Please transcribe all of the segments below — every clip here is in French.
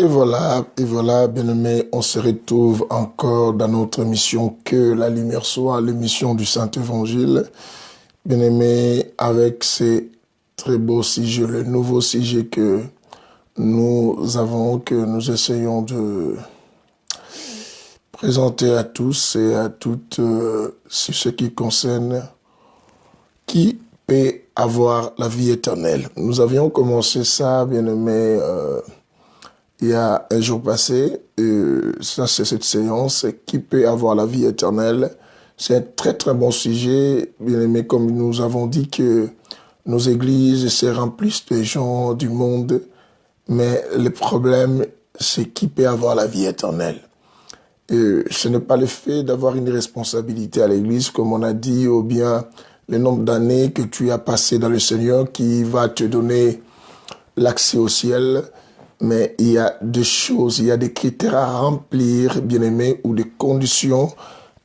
Et voilà, bien-aimés, on se retrouve encore dans notre mission Que la lumière soit, l'émission du Saint-Évangile. Bien-aimés, avec ces très beaux sujets, le nouveau sujet que nous avons, que nous essayons de présenter à tous et à toutes sur ce qui concerne qui peut avoir la vie éternelle. Nous avions commencé ça, bien-aimés, il y a un jour passé, ça c'est cette séance, qui peut avoir la vie éternelle. C'est un très très bon sujet, bien aimé, comme nous avons dit que nos églises se remplissent de gens du monde, mais le problème c'est qui peut avoir la vie éternelle. Ce n'est pas le fait d'avoir une responsabilité à l'église, comme on a dit, ou bien le nombre d'années que tu as passé dans le Seigneur qui va te donner l'accès au ciel. Mais il y a des choses, il y a des critères à remplir, bien-aimés, ou des conditions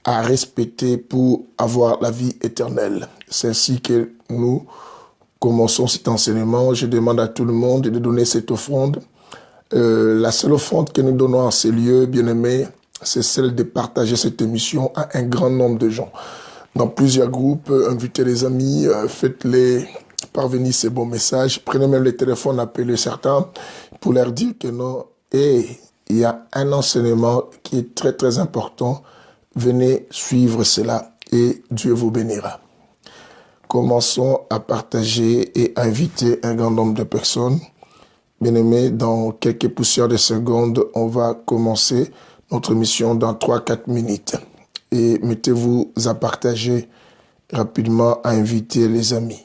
à respecter pour avoir la vie éternelle. C'est ainsi que nous commençons cet enseignement. Je demande à tout le monde de donner cette offrande. La seule offrande que nous donnons en ces lieux, bien-aimés, c'est celle de partager cette émission à un grand nombre de gens. Dans plusieurs groupes, invitez les amis, faites-les parvenir ces bons messages. Prenez même le téléphone, appelez certains pour leur dire que non. Et il y a un enseignement qui est très très important. Venez suivre cela et Dieu vous bénira. Commençons à partager et inviter un grand nombre de personnes. Bien-aimés, dans quelques poussières de secondes, on va commencer notre mission dans 3-4 minutes. Et mettez-vous à partager rapidement, à inviter les amis.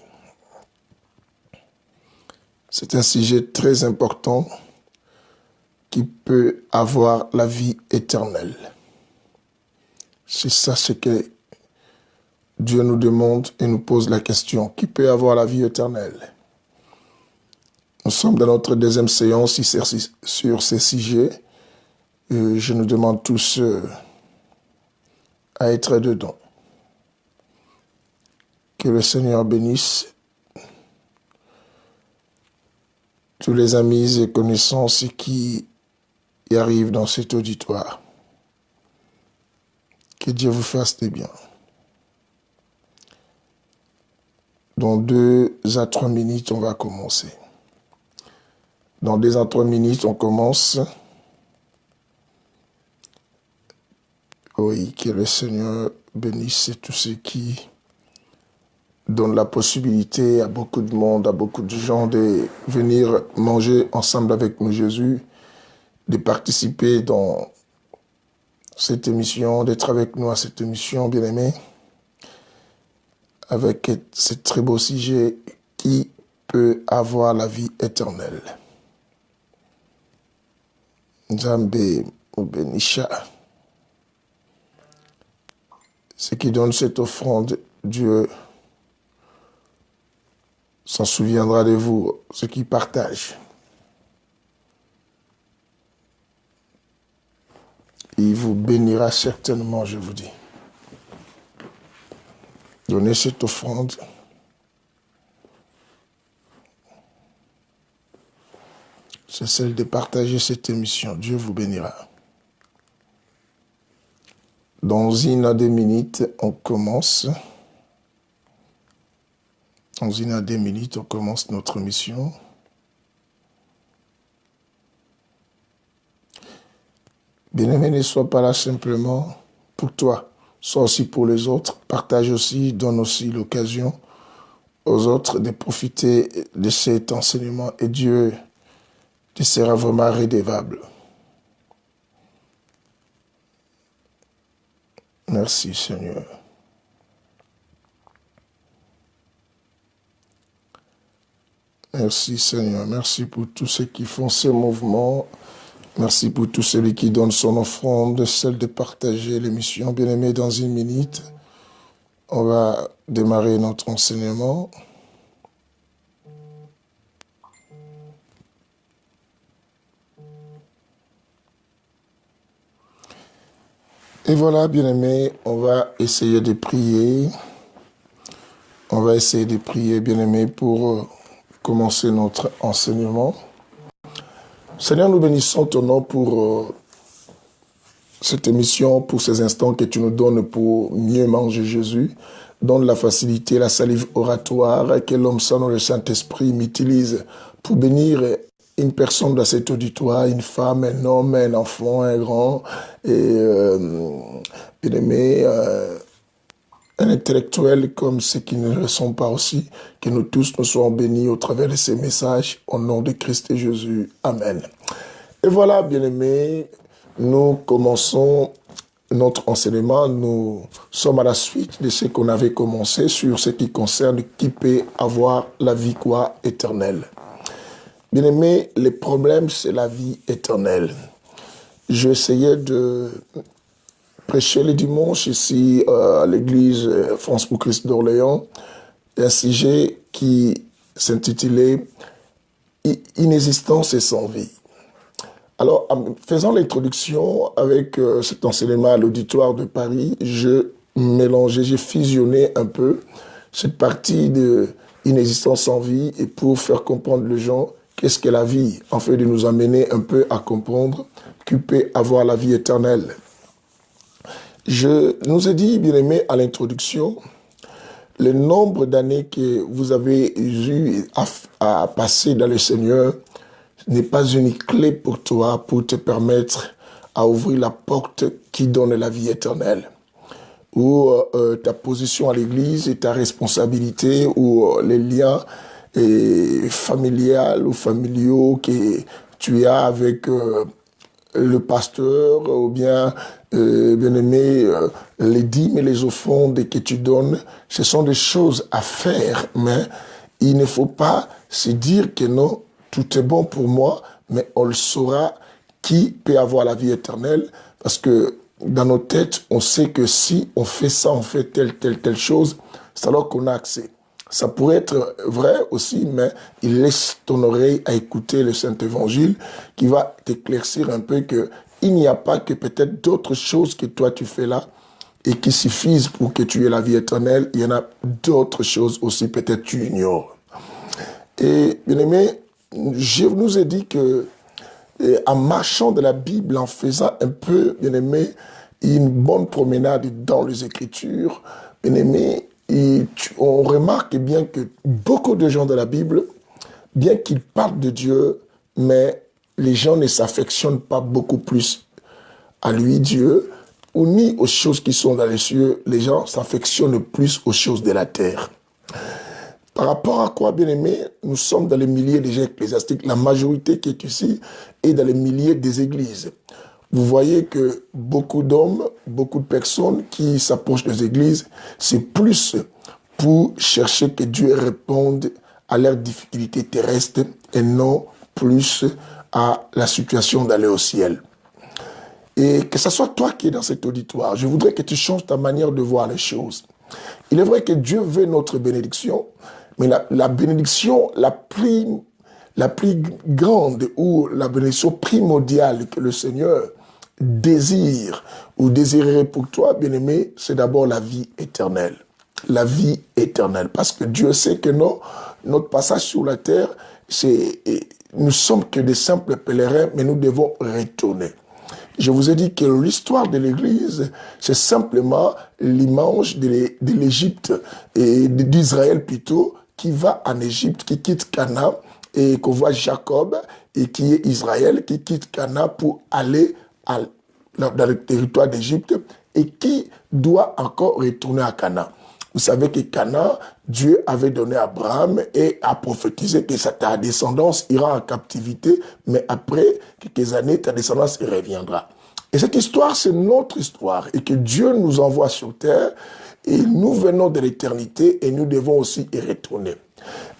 C'est un sujet très important qui peut avoir la vie éternelle. C'est ça ce que Dieu nous demande et nous pose la question. Qui peut avoir la vie éternelle? Nous sommes dans notre deuxième séance sur ces sujets. Je nous demande tous à être dedans. Que le Seigneur bénisse tous les amis et connaissances qui y arrivent dans cet auditoire. Que Dieu vous fasse du bien. Dans 2 à 3 minutes, on va commencer. Dans 2 à 3 minutes, on commence. Oui, que le Seigneur bénisse tous ceux qui donnent la possibilité à beaucoup de monde, à beaucoup de gens de venir manger ensemble avec nous Jésus, de participer dans cette émission, d'être avec nous à cette émission, bien-aimés, avec ce très beau sujet qui peut avoir la vie éternelle. Nzambe Ubenisha. Ce qui donne cette offrande, Dieu s'en souviendra de vous, ceux qui partagent. Il vous bénira certainement, je vous dis. Donnez cette offrande. C'est celle de partager cette émission. Dieu vous bénira. Dans 1 à 2 minutes, on commence. Dans 1 à 2 minutes, on commence notre mission. Bien-aimé, ne sois pas là simplement pour toi, sois aussi pour les autres. Partage aussi, donne aussi l'occasion aux autres de profiter de cet enseignement et Dieu te sera vraiment redevable. Merci Seigneur. Merci Seigneur. Merci pour tous ceux qui font ce mouvement. Merci pour tous celui qui donne son offrande, celle de partager l'émission. Bien-aimé, dans 1 minute, on va démarrer notre enseignement. Et voilà, bien-aimé, on va essayer de prier. On va essayer de prier, bien-aimé, pour commencer notre enseignement. Seigneur, nous bénissons ton nom pour cette émission, pour ces instants que tu nous donnes pour mieux manger Jésus. Donne la facilité, la salive oratoire que l'homme sans le Saint-Esprit m'utilise pour bénir une personne dans cet auditoire, une femme, un homme, un enfant, un grand, et bien aimé, un intellectuel comme ceux qui ne le sont pas aussi, que nous tous nous soyons bénis au travers de ces messages, au nom de Christ et Jésus. Amen. Et voilà, bien-aimés, nous commençons notre enseignement. Nous sommes à la suite de ce qu'on avait commencé sur ce qui concerne qui peut avoir la vie éternelle. Bien-aimés, les problèmes, c'est la vie éternelle. Je essayais de prêcher le dimanche ici à l'église France pour Christ d'Orléans, un sujet qui s'intitulait « Inexistence et sans vie ». Alors, en faisant l'introduction avec cet enseignement à l'auditoire de Paris, je mélangeais, j'ai fusionné un peu cette partie de inexistence sans vie et pour faire comprendre les gens qu'est-ce que la vie, en fait de nous amener un peu à comprendre qu'il peut avoir la vie éternelle. Je nous ai dit, bien aimé, à l'introduction, le nombre d'années que vous avez eu à passer dans le Seigneur n'est pas une clé pour toi pour te permettre à ouvrir la porte qui donne la vie éternelle. Ou ta position à l'église et ta responsabilité ou les liens familiaux ou familiaux que tu as avec le pasteur ou bien, bien aimé, les dîmes et les offrandes que tu donnes, ce sont des choses à faire, mais il ne faut pas se dire que non, tout est bon pour moi, mais on le saura qui peut avoir la vie éternelle, parce que dans nos têtes, on sait que si on fait ça, on fait telle chose, c'est alors qu'on a accès. Ça pourrait être vrai aussi, mais il laisse ton oreille à écouter le Saint-Évangile qui va t'éclaircir un peu que il n'y a pas que peut-être d'autres choses que toi tu fais là et qui suffisent pour que tu aies la vie éternelle. Il y en a d'autres choses aussi, peut-être tu ignores. Et bien aimé, je nous ai dit que en marchant de la Bible, en faisant un peu, bien aimé, une bonne promenade dans les Écritures, bien aimé, on remarque bien que beaucoup de gens de la Bible, bien qu'ils parlent de Dieu, mais les gens ne s'affectionnent pas beaucoup plus à lui, Dieu, ou ni aux choses qui sont dans les cieux. Les gens s'affectionnent plus aux choses de la terre. Par rapport à quoi, bien aimé, nous sommes dans les milliers des gens ecclésiastiques. La majorité qui est ici est dans les milliers des églises. Vous voyez que beaucoup d'hommes, beaucoup de personnes qui s'approchent des églises, c'est plus pour chercher que Dieu réponde à leurs difficultés terrestres et non plus à la situation d'aller au ciel. Et que ce soit toi qui es dans cet auditoire, je voudrais que tu changes ta manière de voir les choses. Il est vrai que Dieu veut notre bénédiction, mais la bénédiction la plus grande ou la bénédiction primordiale que le Seigneur désire ou désirerait pour toi, bien-aimé, c'est d'abord la vie éternelle. La vie éternelle. Parce que Dieu sait que non, notre passage sur la terre, nous sommes que des simples pèlerins, mais nous devons retourner. Je vous ai dit que l'histoire de l'Église, c'est simplement l'image de l'Égypte et d'Israël plutôt, qui va en Égypte, qui quitte Canaan, et qu'on voit Jacob, et qui est Israël, qui quitte Canaan pour aller dans le territoire d'Égypte, et qui doit encore retourner à Canaan. Vous savez que Canaan, Dieu avait donné à Abraham et a prophétisé que ta descendance ira en captivité, mais après quelques années, ta descendance reviendra. Et cette histoire, c'est notre histoire, et que Dieu nous envoie sur terre, et nous venons de l'éternité, et nous devons aussi y retourner.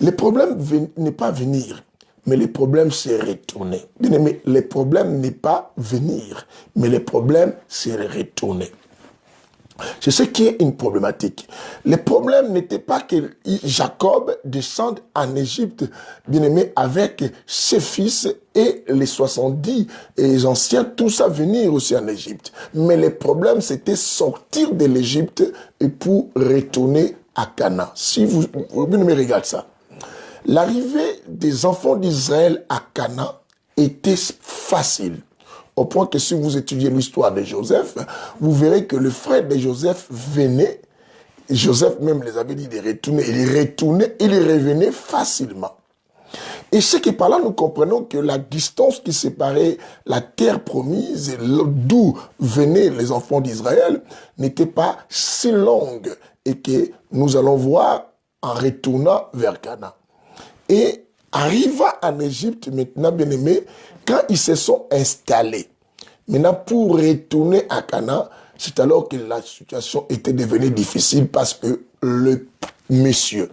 Le problème n'est pas venir, mais le problème, c'est retourner. Bien aimé, le problème n'est pas venir, mais le problème, c'est retourner. C'est ce qui est une problématique. Le problème n'était pas que Jacob descende en Égypte, bien aimé, avec ses fils et les 70 et les anciens, tout ça venir aussi en Égypte. Mais le problème, c'était sortir de l'Égypte et pour retourner à Canaan. Si vous bien aimé, regardez ça. L'arrivée des enfants d'Israël à Canaan était facile. Au point que si vous étudiez l'histoire de Joseph, vous verrez que le frère de Joseph venait, Joseph même les avait dit de retourner, il revenait facilement. Et ce qui par là, nous comprenons que la distance qui séparait la terre promise et d'où venaient les enfants d'Israël n'était pas si longue et que nous allons voir en retournant vers Canaan. Et arriva en Égypte maintenant, bien aimé, quand ils se sont installés. Maintenant, pour retourner à Canaan, c'est alors que la situation était devenue difficile parce que le monsieur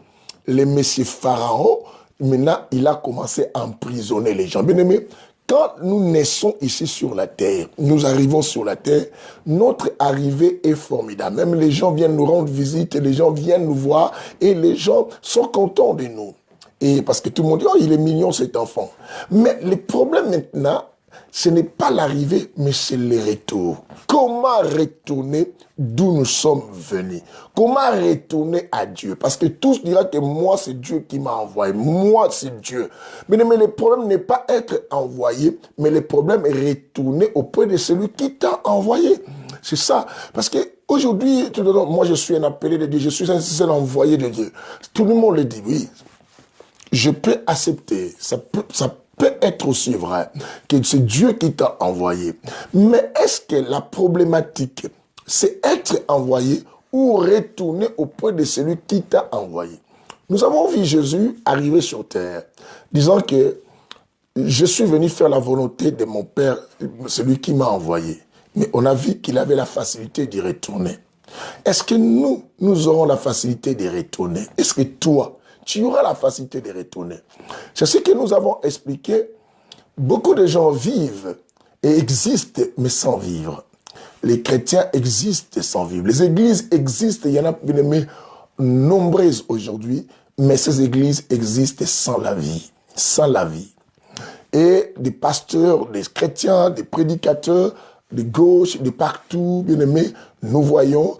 Pharaon, maintenant, il a commencé à emprisonner les gens. Bien aimé, quand nous naissons ici sur la terre, nous arrivons sur la terre, notre arrivée est formidable. Même les gens viennent nous rendre visite, et les gens viennent nous voir et les gens sont contents de nous. Et parce que tout le monde dit, oh, il est mignon cet enfant. Mais le problème maintenant, ce n'est pas l'arrivée, mais c'est le retour. Comment retourner d'où nous sommes venus? Comment retourner à Dieu? Parce que tous diront que moi, c'est Dieu qui m'a envoyé. Moi, c'est Dieu. Mais le problème n'est pas être envoyé, mais le problème est retourner auprès de celui qui t'a envoyé. C'est ça. Parce que aujourd'hui, moi, je suis un appelé de Dieu. Je suis un envoyé de Dieu. Tout le monde le dit, oui. Je peux accepter, ça peut être aussi vrai que c'est Dieu qui t'a envoyé. Mais est-ce que la problématique, c'est être envoyé ou retourner auprès de celui qui t'a envoyé? Nous avons vu Jésus arriver sur terre, disant que je suis venu faire la volonté de mon Père, celui qui m'a envoyé. Mais on a vu qu'il avait la facilité d'y retourner. Est-ce que nous aurons la facilité d'y retourner? Est-ce que toi, tu auras la facilité de retourner? C'est ce que nous avons expliqué. Beaucoup de gens vivent et existent, mais sans vivre. Les chrétiens existent sans vivre. Les églises existent, il y en a bien aimé nombreuses aujourd'hui, mais ces églises existent sans la vie. Sans la vie. Et des pasteurs, des chrétiens, des prédicateurs, de gauche, de partout, bien aimés, nous voyons,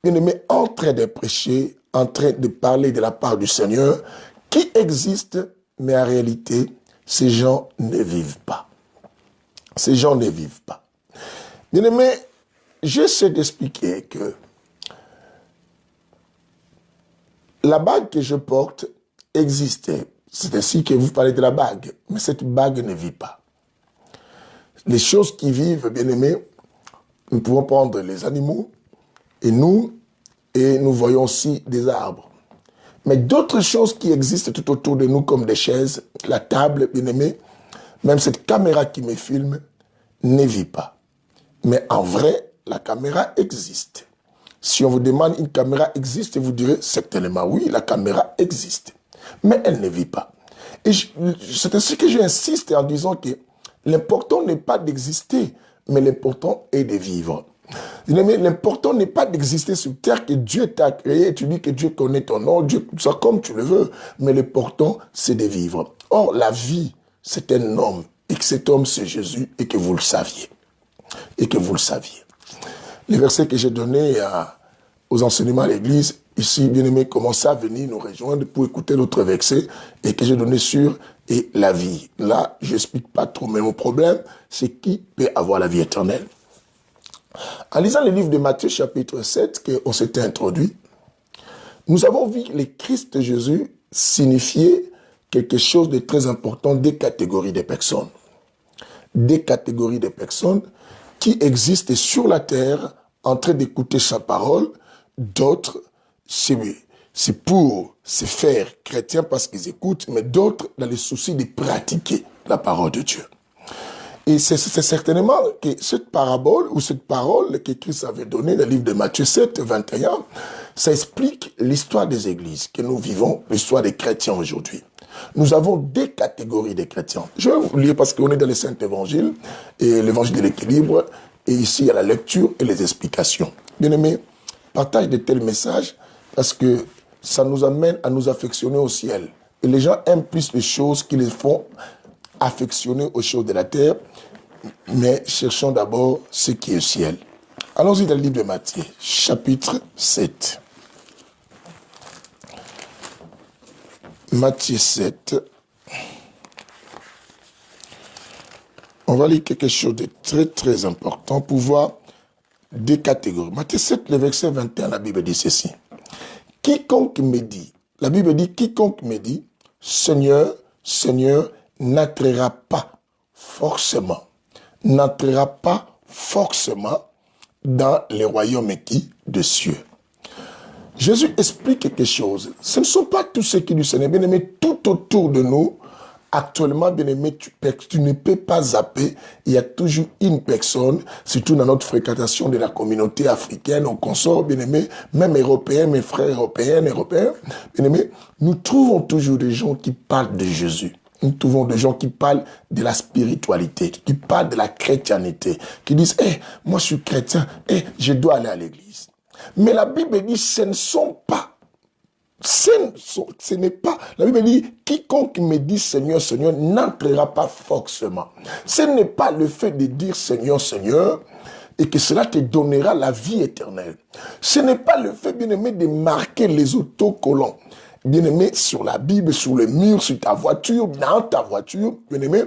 bien aimés, en train de prêcher, en train de parler de la part du Seigneur, qui existe, mais en réalité, ces gens ne vivent pas. Ces gens ne vivent pas. Bien-aimé, j'essaie d'expliquer que la bague que je porte existait. C'est ainsi que vous parlez de la bague, mais cette bague ne vit pas. Les choses qui vivent, bien-aimés, nous pouvons prendre les animaux et nous voyons aussi des arbres. Mais d'autres choses qui existent tout autour de nous comme des chaises, la table, bien aimé, même cette caméra qui me filme, ne vit pas. Mais en vrai, la caméra existe. Si on vous demande une caméra existe, vous direz certainement oui, la caméra existe. Mais elle ne vit pas. Et c'est ainsi que j'insiste en disant que l'important n'est pas d'exister, mais l'important est de vivre. L'important n'est pas d'exister sur terre, que Dieu t'a créé, et tu dis que Dieu connaît ton nom, Dieu, ça comme tu le veux, mais l'important, c'est de vivre. Or, la vie, c'est un homme, et que cet homme, c'est Jésus, et que vous le saviez. Et que vous le saviez. Les versets que j'ai donnés aux enseignements à l'église, ici, bien-aimés, commencez à venir nous rejoindre pour écouter notre verset, et que j'ai donné sur et la vie. Là, je n'explique pas trop, mais mon problème, c'est qui peut avoir la vie éternelle. En lisant le livre de Matthieu chapitre 7, qu'on s'était introduit, nous avons vu le Christ Jésus signifier quelque chose de très important, des catégories de personnes. Des catégories de personnes qui existent sur la terre en train d'écouter sa parole. D'autres, c'est pour se faire chrétiens parce qu'ils écoutent, mais d'autres dans le souci de pratiquer la parole de Dieu. Et c'est certainement que cette parabole ou cette parole que Christ avait donnée dans le livre de Matthieu 7, 21, ça explique l'histoire des églises que nous vivons, l'histoire des chrétiens aujourd'hui. Nous avons des catégories de chrétiens. Je vais vous lire parce qu'on est dans les Saints Évangiles et l'évangile de l'équilibre. Et ici, il y a la lecture et les explications. Bien-aimés, partage de tels messages parce que ça nous amène à nous affectionner au ciel. Et les gens aiment plus les choses qui les font affectionner aux choses de la terre, mais cherchons d'abord ce qui est au ciel. Allons-y dans le livre de Matthieu, chapitre 7. Matthieu 7. On va lire quelque chose de très très important pour voir des catégories. Matthieu 7, le verset 21, la Bible dit ceci. Quiconque me dit, la Bible dit, quiconque me dit, Seigneur, Seigneur, n'entrera pas forcément dans les royaumes de cieux. Jésus explique quelque chose. Ce ne sont pas tous ceux qui lui sont bien aimés, tout autour de nous. Actuellement, bien aimé, tu ne peux pas zapper. Il y a toujours une personne, surtout dans notre fréquentation de la communauté africaine, on consort, bien aimé, même européens, mes frères européens, bien aimé, nous trouvons toujours des gens qui parlent de Jésus. Nous trouvons des gens qui parlent de la spiritualité, qui parlent de la chrétienté, qui disent, moi je suis chrétien, je dois aller à l'église. Mais la Bible dit, ce n'est pas, la Bible dit, quiconque me dit Seigneur, Seigneur, n'entrera pas forcément. Ce n'est pas le fait de dire Seigneur, Seigneur, et que cela te donnera la vie éternelle. Ce n'est pas le fait, bien aimé, de marquer les autocollants, bien aimé, sur la Bible, sur le mur, sur ta voiture, dans ta voiture, bien aimé.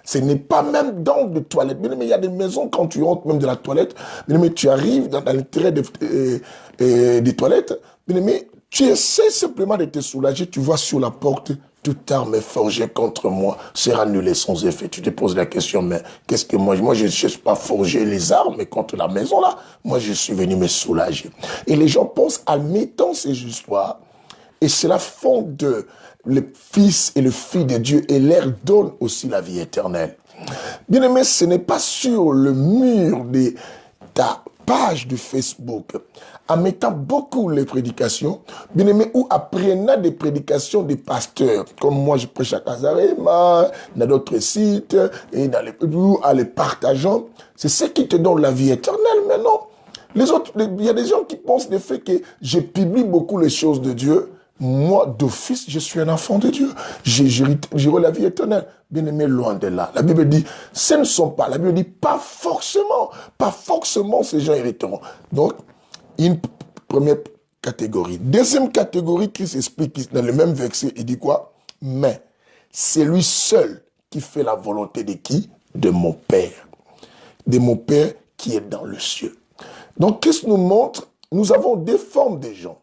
Ce n'est pas même dans des toilettes. Bien aimé, il y a des maisons, quand tu rentres même de la toilette, bien aimé, tu arrives dans l'intérieur des toilettes, bien aimé, tu essaies simplement de te soulager, tu vois sur la porte, toute arme forgée contre moi sera annulée sans effet. Tu te poses la question, mais qu'est-ce que moi je ne cherche pas à forger les armes contre la maison là. Moi, je suis venu me soulager. Et les gens pensent, en mettant ces histoires, et cela fonde le Fils et le Fils de Dieu et leur donne aussi la vie éternelle. Bien aimé, ce n'est pas sur le mur de ta page de Facebook, en mettant beaucoup les prédications, bien aimé, ou apprenant des prédications des pasteurs, comme moi je prêche à Casarema, dans d'autres sites, et en les partageant, c'est ce qui te donne la vie éternelle. Mais non, les autres, il y a des gens qui pensent le fait que je publie beaucoup les choses de Dieu. Moi, d'office, je suis un enfant de Dieu. J'aurai la vie éternelle. Bien aimé, loin de là. La Bible dit, ce ne sont pas. La Bible dit, pas forcément ces gens hériteront. Donc, une première catégorie. Deuxième catégorie, Christ explique dans le même verset, il dit quoi? Mais c'est lui seul qui fait la volonté de qui? De mon Père. De mon Père qui est dans le ciel. Donc, Christ nous montre, nous avons deux formes de gens.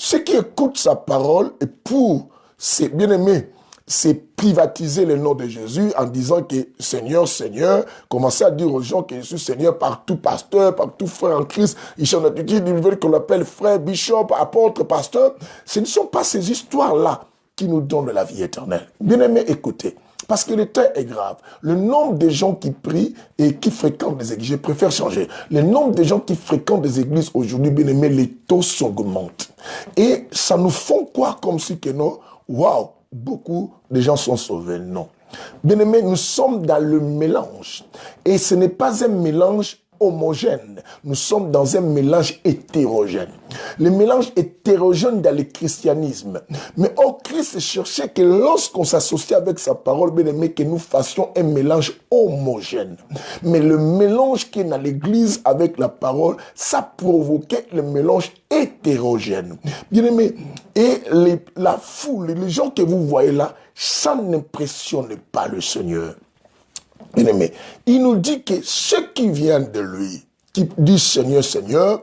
Ceux qui écoutent sa parole et pour ses bien-aimés, c'est privatiser le nom de Jésus en disant que Seigneur, Seigneur, commencer à dire aux gens que je suis Seigneur par tout pasteur, par tout frère en Christ, ils veulent qu'on l'appelle frère, bishop, apôtre, pasteur. Ce ne sont pas ces histoires-là qui nous donnent la vie éternelle. Bien-aimés, écoutez. Parce que le temps est grave. Le nombre de gens qui prient et qui fréquentent des églises, je préfère changer. Le nombre de gens qui fréquentent des églises aujourd'hui, bien aimé, les taux s'augmentent. Et ça nous font croire comme si que non, waouh, beaucoup de gens sont sauvés. Non. Bien aimé, nous sommes dans le mélange. Et ce n'est pas un mélange homogène. Nous sommes dans un mélange hétérogène. Le mélange hétérogène dans le christianisme. Mais Christ cherchait que lorsqu'on s'associe avec sa parole, bien aimé, que nous fassions un mélange homogène. Mais le mélange qui est dans l'église avec la parole, ça provoquait le mélange hétérogène. Bien aimé, et la foule, les gens que vous voyez là, ça n'impressionne pas le Seigneur. Bien-aimé, il nous dit que ceux qui viennent de lui, qui disent Seigneur, Seigneur,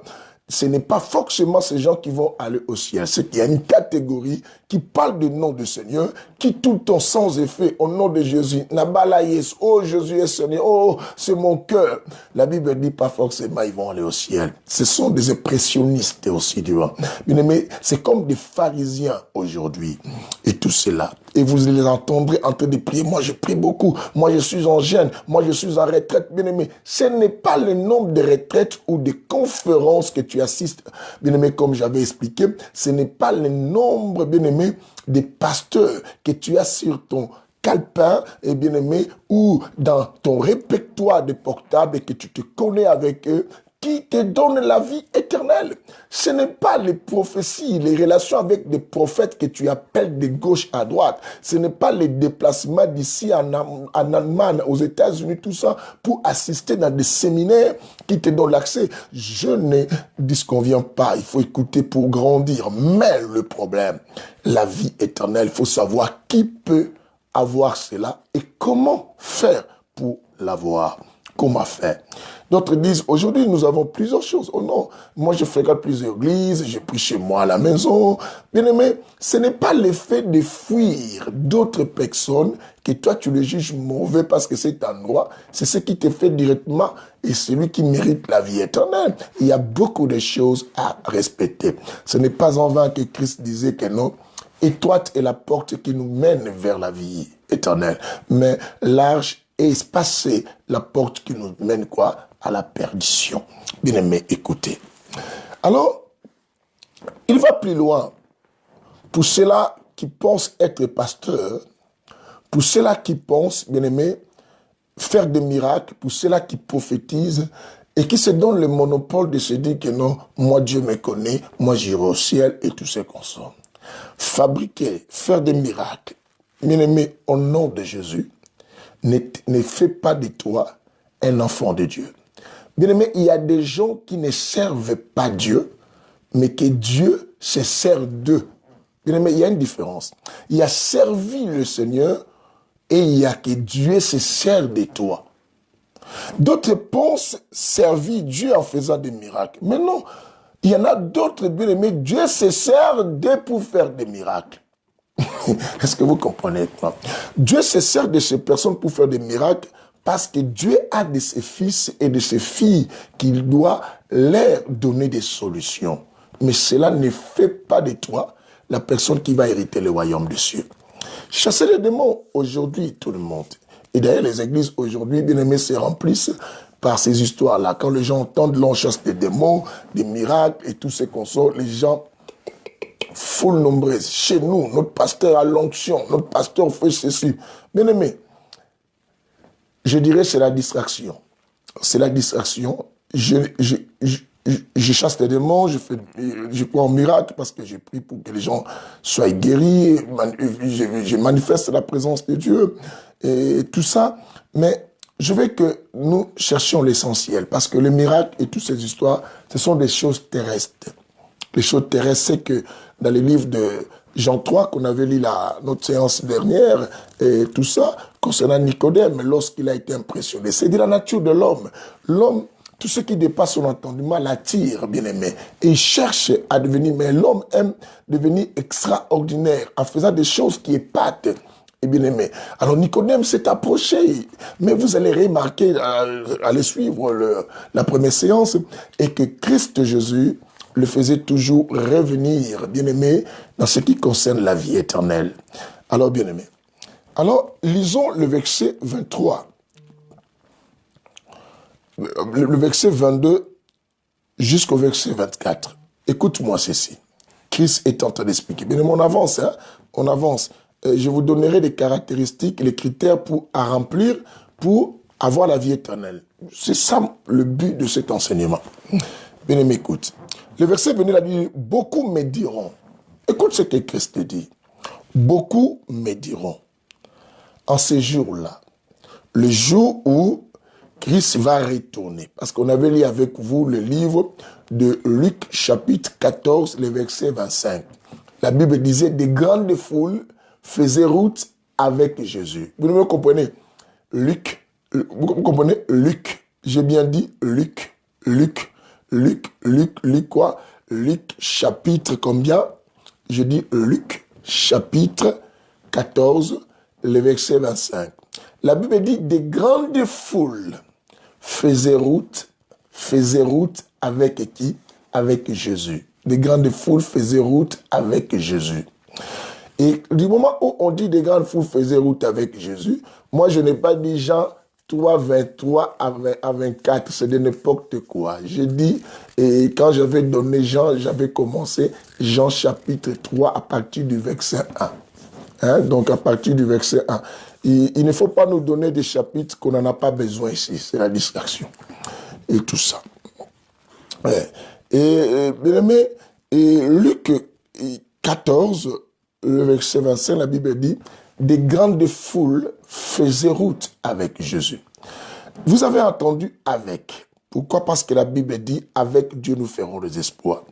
ce n'est pas forcément ces gens qui vont aller au ciel. C'est qu'il y a une catégorie qui parle du nom du Seigneur, qui tout le temps sans effet, au nom de Jésus, Nabalaïs, oh Jésus est Seigneur, oh c'est mon cœur. La Bible dit pas forcément ils vont aller au ciel. Ce sont des impressionnistes aussi, tu vois. Bien-aimé, c'est comme des pharisiens aujourd'hui. Et tout cela. Et vous les entendrez en train de prier. Moi, je prie beaucoup. Moi, je suis en jeûne. Moi, je suis en retraite. Bien-aimé, ce n'est pas le nombre de retraites ou de conférences que tu assistes. Bien-aimé, comme j'avais expliqué, ce n'est pas le nombre, bien-aimé, des pasteurs que tu as sur ton calepin, et bien-aimé, ou dans ton répertoire de portable et que tu te connais avec eux, qui te donne la vie éternelle. Ce n'est pas les prophéties, les relations avec des prophètes que tu appelles de gauche à droite. Ce n'est pas les déplacements d'ici en Allemagne, aux États-Unis, tout ça, pour assister dans des séminaires qui te donnent l'accès. Je ne disconviens pas, il faut écouter pour grandir. Mais le problème, la vie éternelle, il faut savoir qui peut avoir cela et comment faire pour l'avoir. Comment faire? D'autres disent, aujourd'hui, nous avons plusieurs choses. Oh non, moi, je fréquente plusieurs églises, je prie chez moi à la maison. Bien aimé, ce n'est pas l'effet de fuir d'autres personnes que toi, tu les juges mauvais parce que cet endroit, c'est ce qui te fait directement et celui qui mérite la vie éternelle. Il y a beaucoup de choses à respecter. Ce n'est pas en vain que Christ disait que non, étroite est la porte qui nous mène vers la vie éternelle, mais large et espacée la porte qui nous mène quoi? À la perdition. Bien aimé, écoutez. Alors, il va plus loin. Pour ceux-là qui pensent être pasteurs, pour ceux-là qui pensent, bien aimé, faire des miracles, pour ceux-là qui prophétisent et qui se donnent le monopole de se dire que non, moi Dieu me connaît, moi j'irai au ciel et tout ce qu'on sent. Fabriquer, faire des miracles, bien aimé, au nom de Jésus, ne fait pas de toi un enfant de Dieu. Bien aimé, il y a des gens qui ne servent pas Dieu, mais que Dieu se sert d'eux. Bien aimé, il y a une différence. Il y a servi le Seigneur et il y a que Dieu se sert de toi. D'autres pensent servir Dieu en faisant des miracles. Mais non, il y en a d'autres, bien aimés, Dieu se sert d'eux pour faire des miracles. Est-ce que vous comprenez? Dieu se sert de ces personnes pour faire des miracles parce que Dieu a de ses fils et de ses filles qu'il doit leur donner des solutions. Mais cela ne fait pas de toi la personne qui va hériter le royaume des cieux. Chasser les démons, aujourd'hui, tout le monde. Et d'ailleurs, les églises aujourd'hui, bien aimés, se remplissent par ces histoires-là. Quand les gens entendent l'on chasse des démons, des miracles et tout ce qu'on sort, les gens foule nombreuse. Chez nous, notre pasteur a l'onction, notre pasteur fait ceci. Bien aimé, je dirais c'est la distraction. C'est la distraction. Je chasse les démons, je crois en miracle parce que je prie pour que les gens soient guéris, je manifeste la présence de Dieu et tout ça. Mais je veux que nous cherchions l'essentiel parce que les miracles et toutes ces histoires, ce sont des choses terrestres. Les choses terrestres, c'est que dans les livres de Jean 3, qu'on avait lu notre séance dernière, et tout ça, concernant Nicodème, lorsqu'il a été impressionné, c'est de la nature de l'homme. L'homme, tout ce qui dépasse son entendement l'attire, bien aimé. Et il cherche à devenir, mais l'homme aime devenir extraordinaire en faisant des choses qui épatent. Et bien aimé. Alors Nicodème s'est approché, mais vous allez remarquer, allez suivre la première séance, et que Christ Jésus le faisait toujours revenir, bien-aimé, dans ce qui concerne la vie éternelle. Alors, bien-aimé. Alors, lisons le verset 23. Le verset 22 jusqu'au verset 24. Écoute-moi ceci. Christ est en train d'expliquer. Bien-aimé, on avance, hein? On avance. Je vous donnerai les caractéristiques, les critères à remplir pour avoir la vie éternelle. C'est ça le but de cet enseignement. Bien-aimé, écoute. Le verset venu là dit, beaucoup me diront. Écoute ce que Christ dit. Beaucoup me diront. En ces jours-là, le jour où Christ va retourner. Parce qu'on avait lu avec vous le livre de Luc chapitre 14, le verset 25. La Bible disait, des grandes foules faisaient route avec Jésus. Vous me comprenez? Luc, vous comprenez? Luc, j'ai bien dit Luc quoi? Luc chapitre combien? Je dis Luc chapitre 14, le verset 25. La Bible dit, des grandes foules faisaient route avec qui? Avec Jésus. Des grandes foules faisaient route avec Jésus. Et du moment où on dit des grandes foules faisaient route avec Jésus, moi je n'ai pas dit Jean 3, 23 à 24, c'est de n'importe quoi. Je dis, et quand j'avais donné Jean, j'avais commencé Jean chapitre 3 à partir du verset 1. Hein? Donc à partir du verset 1. Il ne faut pas nous donner des chapitres qu'on n'en a pas besoin ici, c'est la distraction. Et tout ça. Et Luc 14, le verset 25, la Bible dit, des grandes foules faisaient route avec Jésus. Vous avez entendu avec. Pourquoi? Parce que la Bible dit, avec Dieu nous ferons des exploits.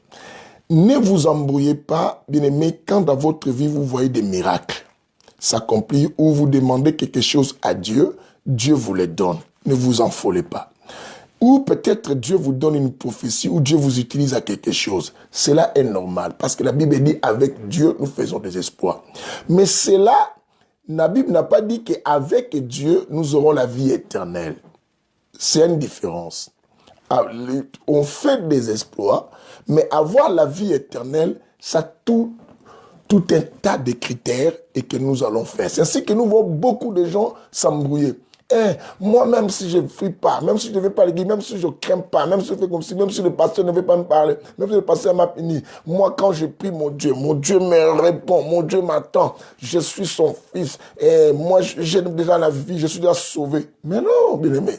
Ne vous embrouillez pas, bien-aimés, quand dans votre vie vous voyez des miracles s'accomplir ou vous demandez quelque chose à Dieu, Dieu vous les donne. Ne vous en folez pas. Ou peut-être Dieu vous donne une prophétie, ou Dieu vous utilise à quelque chose. Cela est normal, parce que la Bible dit, avec Dieu, nous faisons des exploits. Mais cela, la Bible n'a pas dit qu'avec Dieu, nous aurons la vie éternelle. C'est une différence. On fait des exploits, mais avoir la vie éternelle, ça tout un tas de critères et que nous allons faire. C'est ainsi que nous voyons beaucoup de gens s'embrouiller. Moi, même si je ne prie pas, même si je ne vais pas à l'église, même si je ne crains pas, même si je fais comme si, même si le pasteur ne veut pas me parler, même si le pasteur m'a puni, moi, quand je prie mon Dieu me répond, mon Dieu m'attend, je suis son fils, et moi, j'ai déjà la vie, je suis déjà sauvé. Mais non, bien aimé.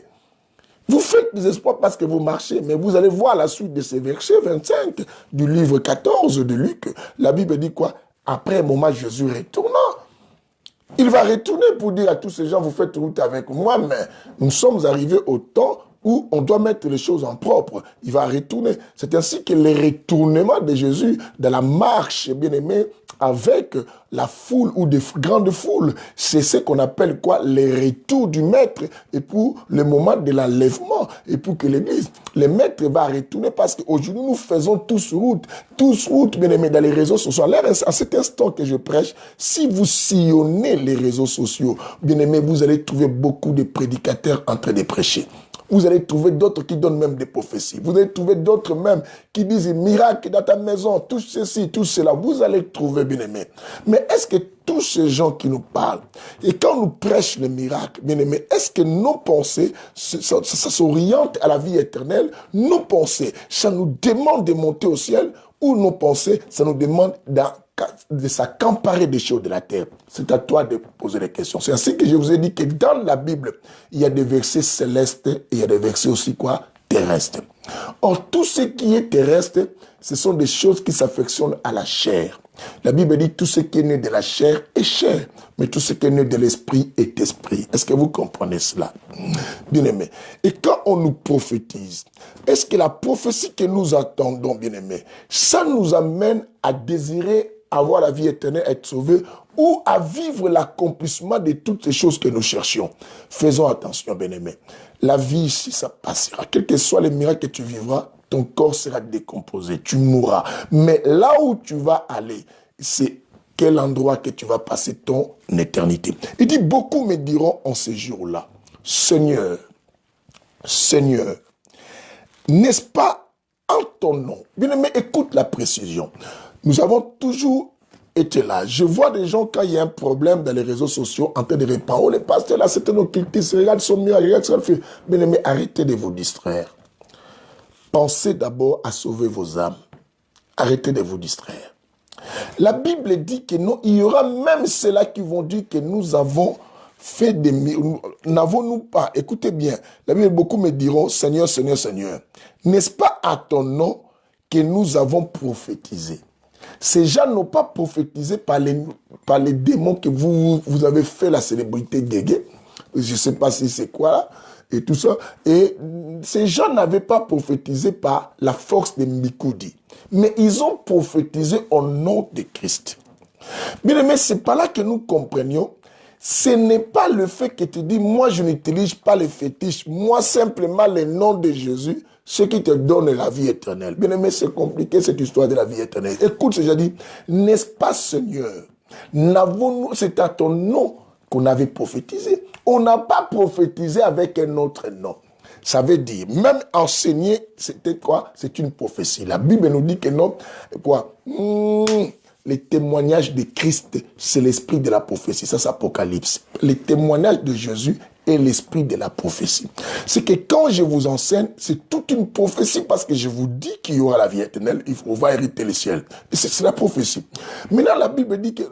Vous faites des exploits parce que vous marchez, mais vous allez voir la suite de ces versets 25 du livre 14 de Luc. La Bible dit quoi? Après un moment, Jésus retournant. Il va retourner pour dire à tous ces gens, vous faites route avec moi, mais nous sommes arrivés au temps où on doit mettre les choses en propre. Il va retourner. C'est ainsi que le retournement de Jésus dans la marche, bien aimé, avec la foule ou des grandes foules, c'est ce qu'on appelle quoi? Le retour du maître et pour le moment de l'enlèvement et pour que l'église, le maître va retourner parce qu'aujourd'hui nous faisons tous route, bien aimé, dans les réseaux sociaux. Alors, à cet instant que je prêche, si vous sillonnez les réseaux sociaux, bien aimé, vous allez trouver beaucoup de prédicateurs en train de prêcher. Vous allez trouver d'autres qui donnent même des prophéties. Vous allez trouver d'autres même qui disent miracle dans ta maison, tout ceci, tout cela. Vous allez trouver, bien aimé. Mais est-ce que tous ces gens qui nous parlent, et quand nous prêchons le miracle, bien aimé, est-ce que nos pensées, ça s'oriente à la vie éternelle? Nos pensées, ça nous demande de monter au ciel, ou nos pensées, ça nous demande de s'accaparer des choses de la terre? C'est à toi de poser des questions. C'est ainsi que je vous ai dit que dans la Bible, il y a des versets célestes et il y a des versets aussi quoi? Terrestres. Or, tout ce qui est terrestre, ce sont des choses qui s'affectionnent à la chair. La Bible dit tout ce qui est né de la chair est chair, mais tout ce qui est né de l'esprit est esprit. Est-ce que vous comprenez cela? Bien aimé. Et quand on nous prophétise, est-ce que la prophétie que nous attendons, bien aimé, ça nous amène à désirer avoir la vie éternelle, être sauvé, ou à vivre l'accomplissement de toutes ces choses que nous cherchions? Faisons attention, bien aimé. La vie ici, ça passera. Quel que soit les miracles que tu vivras, ton corps sera décomposé, tu mourras. Mais là où tu vas aller, c'est quel endroit que tu vas passer ton éternité. Il dit, beaucoup me diront en ces jours-là, Seigneur, Seigneur, n'est-ce pas en ton nom? Bien aimé, écoute la précision. Nous avons toujours été là. Je vois des gens, quand il y a un problème dans les réseaux sociaux, en train de répondre, oh, les pasteurs là, c'était nos cultistes, regarde son mur, regarde ce qu'il fait. Bien aimé, arrêtez de vous distraire. Pensez d'abord à sauver vos âmes. Arrêtez de vous distraire. La Bible dit que non, il y aura même ceux-là qui vont dire que nous avons fait des miracles. N'avons-nous pas? Écoutez bien. La Bible, beaucoup me diront, Seigneur, Seigneur, Seigneur. N'est-ce pas à ton nom que nous avons prophétisé? Ces gens n'ont pas prophétisé par les démons que vous avez fait la célébrité Guégué. Je ne sais pas si c'est quoi là. Et tout ça. Et ces gens n'avaient pas prophétisé par la force de Mikoudi. Mais ils ont prophétisé au nom de Christ. Bien aimé, c'est pas là que nous comprenions. Ce n'est pas le fait que tu dis, moi je n'utilise pas les fétiches, moi simplement le nom de Jésus, ce qui te donne la vie éternelle. Bien aimé, c'est compliqué cette histoire de la vie éternelle. Écoute ce que j'ai dit, n'est-ce pas Seigneur, n'avons-nous, c'est à ton nom qu'on avait prophétisé. On n'a pas prophétisé avec un autre nom. Ça veut dire, même enseigner, c'était quoi? C'est une prophétie. La Bible nous dit que non, quoi? Les témoignages de Christ, c'est l'esprit de la prophétie. Ça, c'est Apocalypse. Les témoignages de Jésus est l'esprit de la prophétie. C'est que quand je vous enseigne, c'est toute une prophétie parce que je vous dis qu'il y aura la vie éternelle, on va hériter le ciel. C'est la prophétie. Maintenant, la Bible dit que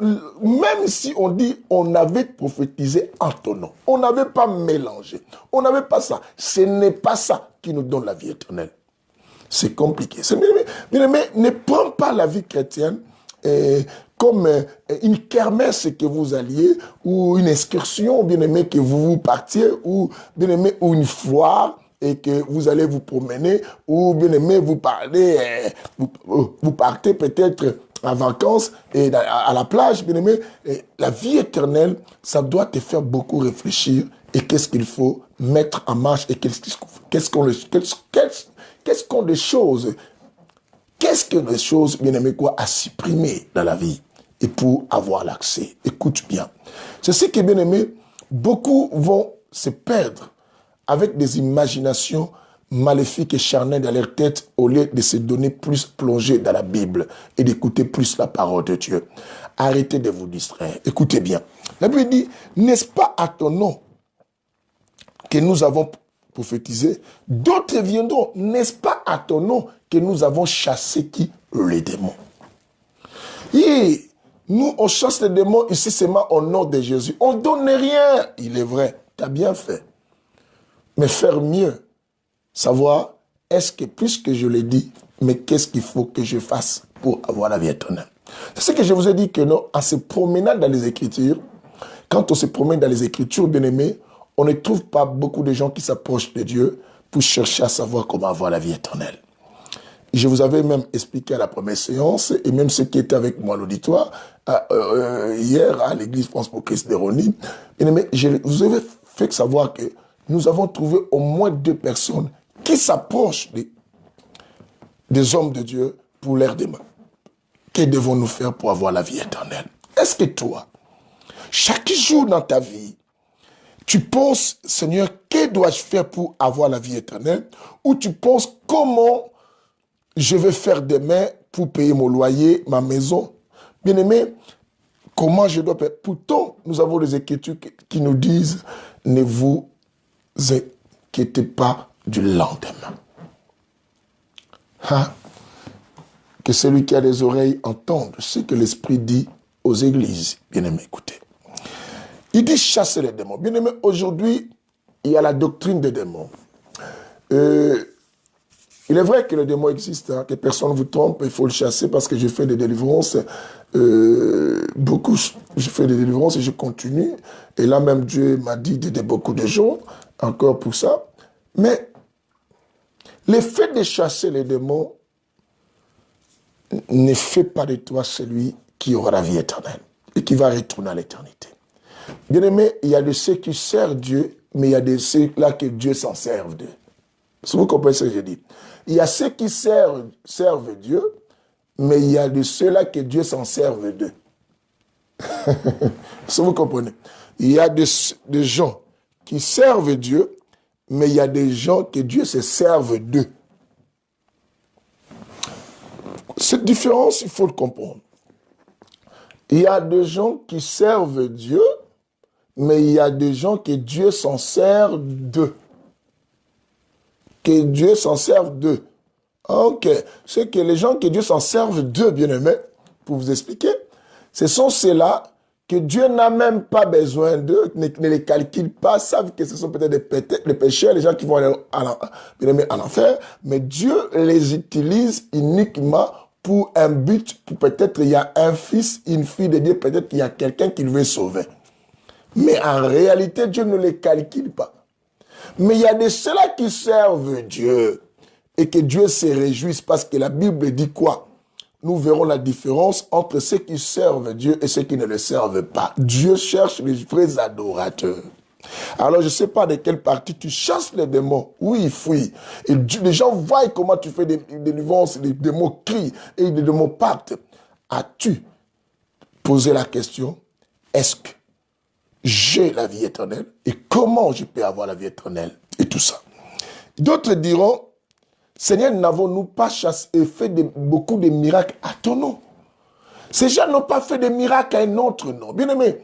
même si on dit on avait prophétisé en ton nom, on n'avait pas mélangé, on n'avait pas ça, ce n'est pas ça qui nous donne la vie éternelle. C'est compliqué. Mais ne prends pas la vie chrétienne comme une kermesse que vous alliez, ou une excursion, bien aimé, que vous partiez, ou bien aimé, ou une foire, et que vous allez vous promener, ou bien aimé, vous parlez, vous partez peut-être en vacances, et à la plage, bien aimé. La vie éternelle, ça doit te faire beaucoup réfléchir, et qu'est-ce qu'il faut mettre en marche et qu'est-ce qu'on des choses, bien aimé, quoi, à supprimer dans la vie et pour avoir l'accès. Écoute bien. C'est ce qui est bien aimé, beaucoup vont se perdre avec des imaginations maléfiques et charnelles dans leur tête au lieu de se donner plus plongé dans la Bible et d'écouter plus la parole de Dieu. Arrêtez de vous distraire. Écoutez bien. La Bible dit, n'est-ce pas à ton nom que nous avons prophétisé? D'autres viendront. N'est-ce pas à ton nom que nous avons chassé qui? Les démons. Et nous, on chasse les démons ici seulement au nom de Jésus. On ne donne rien. Il est vrai. Tu as bien fait. Mais faire mieux. Savoir, est-ce que, puisque je l'ai dit, mais qu'est-ce qu'il faut que je fasse pour avoir la vie éternelle? C'est ce que je vous ai dit que non, en se promenant dans les Écritures, quand on se promène dans les Écritures, bien aimés, on ne trouve pas beaucoup de gens qui s'approchent de Dieu pour chercher à savoir comment avoir la vie éternelle. Je vous avais même expliqué à la première séance, et même ceux qui étaient avec moi à l'auditoire, hier à l'église France pour Christ d'Héronie, bien aimés, je vous avais fait savoir que nous avons trouvé au moins 2 personnes qui s'approchent des hommes de Dieu pour leur demander. Que devons-nous faire pour avoir la vie éternelle? Est-ce que toi, chaque jour dans ta vie, tu penses, Seigneur, que dois-je faire pour avoir la vie éternelle? Ou tu penses, comment je vais faire demain pour payer mon loyer, ma maison? Bien-aimé, comment je dois faire? Pourtant, nous avons des Écritures qui nous disent, ne vous inquiétez pas du lendemain. Hein? Que celui qui a des oreilles entende ce que l'Esprit dit aux églises. Bien-aimé, écoutez. Il dit chasser les démons. Bien-aimé, aujourd'hui, il y a la doctrine des démons. Il est vrai que le démon existe, hein, que personne ne vous trompe, il faut le chasser parce que je fais des délivrances. Beaucoup, je fais des délivrances et je continue. Et là même, Dieu m'a dit d'aider beaucoup de gens, encore pour ça. Mais le fait de chasser les démons ne fait pas de toi celui qui aura la vie éternelle et qui va retourner à l'éternité. Bien aimé, il y a de ceux qui servent Dieu, mais il y a de ceux-là que Dieu s'en serve d'eux. Si vous comprenez ce que je dis. Il y a ceux qui servent Dieu, mais il y a de ceux-là que Dieu s'en serve d'eux. Si vous comprenez. Il y a des gens qui servent Dieu, mais il y a des gens que Dieu se serve d'eux. Cette différence, il faut le comprendre. Il y a des gens qui servent Dieu, mais il y a des gens que Dieu s'en sert d'eux. Que Dieu s'en serve d'eux. Ok. C'est que les gens que Dieu s'en serve d'eux, bien-aimés, pour vous expliquer, ce sont ceux-là que Dieu n'a même pas besoin d'eux, ne les calcule pas, savent que ce sont peut-être des pécheurs, les gens qui vont aller en enfer, mais Dieu les utilise uniquement pour un but, pour peut-être il y a un fils, une fille de Dieu, peut-être qu'il y a quelqu'un qui veut sauver. Mais en réalité, Dieu ne les calcule pas. Mais il y a de ceux-là qui servent Dieu et que Dieu se réjouisse parce que la Bible dit quoi? Nous verrons la différence entre ceux qui servent Dieu et ceux qui ne le servent pas. Dieu cherche les vrais adorateurs. Alors, je ne sais pas de quelle partie tu chasses les démons. Oui, fuis. Et les gens voient comment tu fais des délivrances, les démons crient et les démons partent. As-tu posé la question, est-ce que j'ai la vie éternelle et comment je peux avoir la vie éternelle et tout ça? D'autres diront, Seigneur, n'avons-nous pas chassé et fait beaucoup de miracles à ton nom? Ces gens n'ont pas fait de miracles à un autre nom. Bien aimé,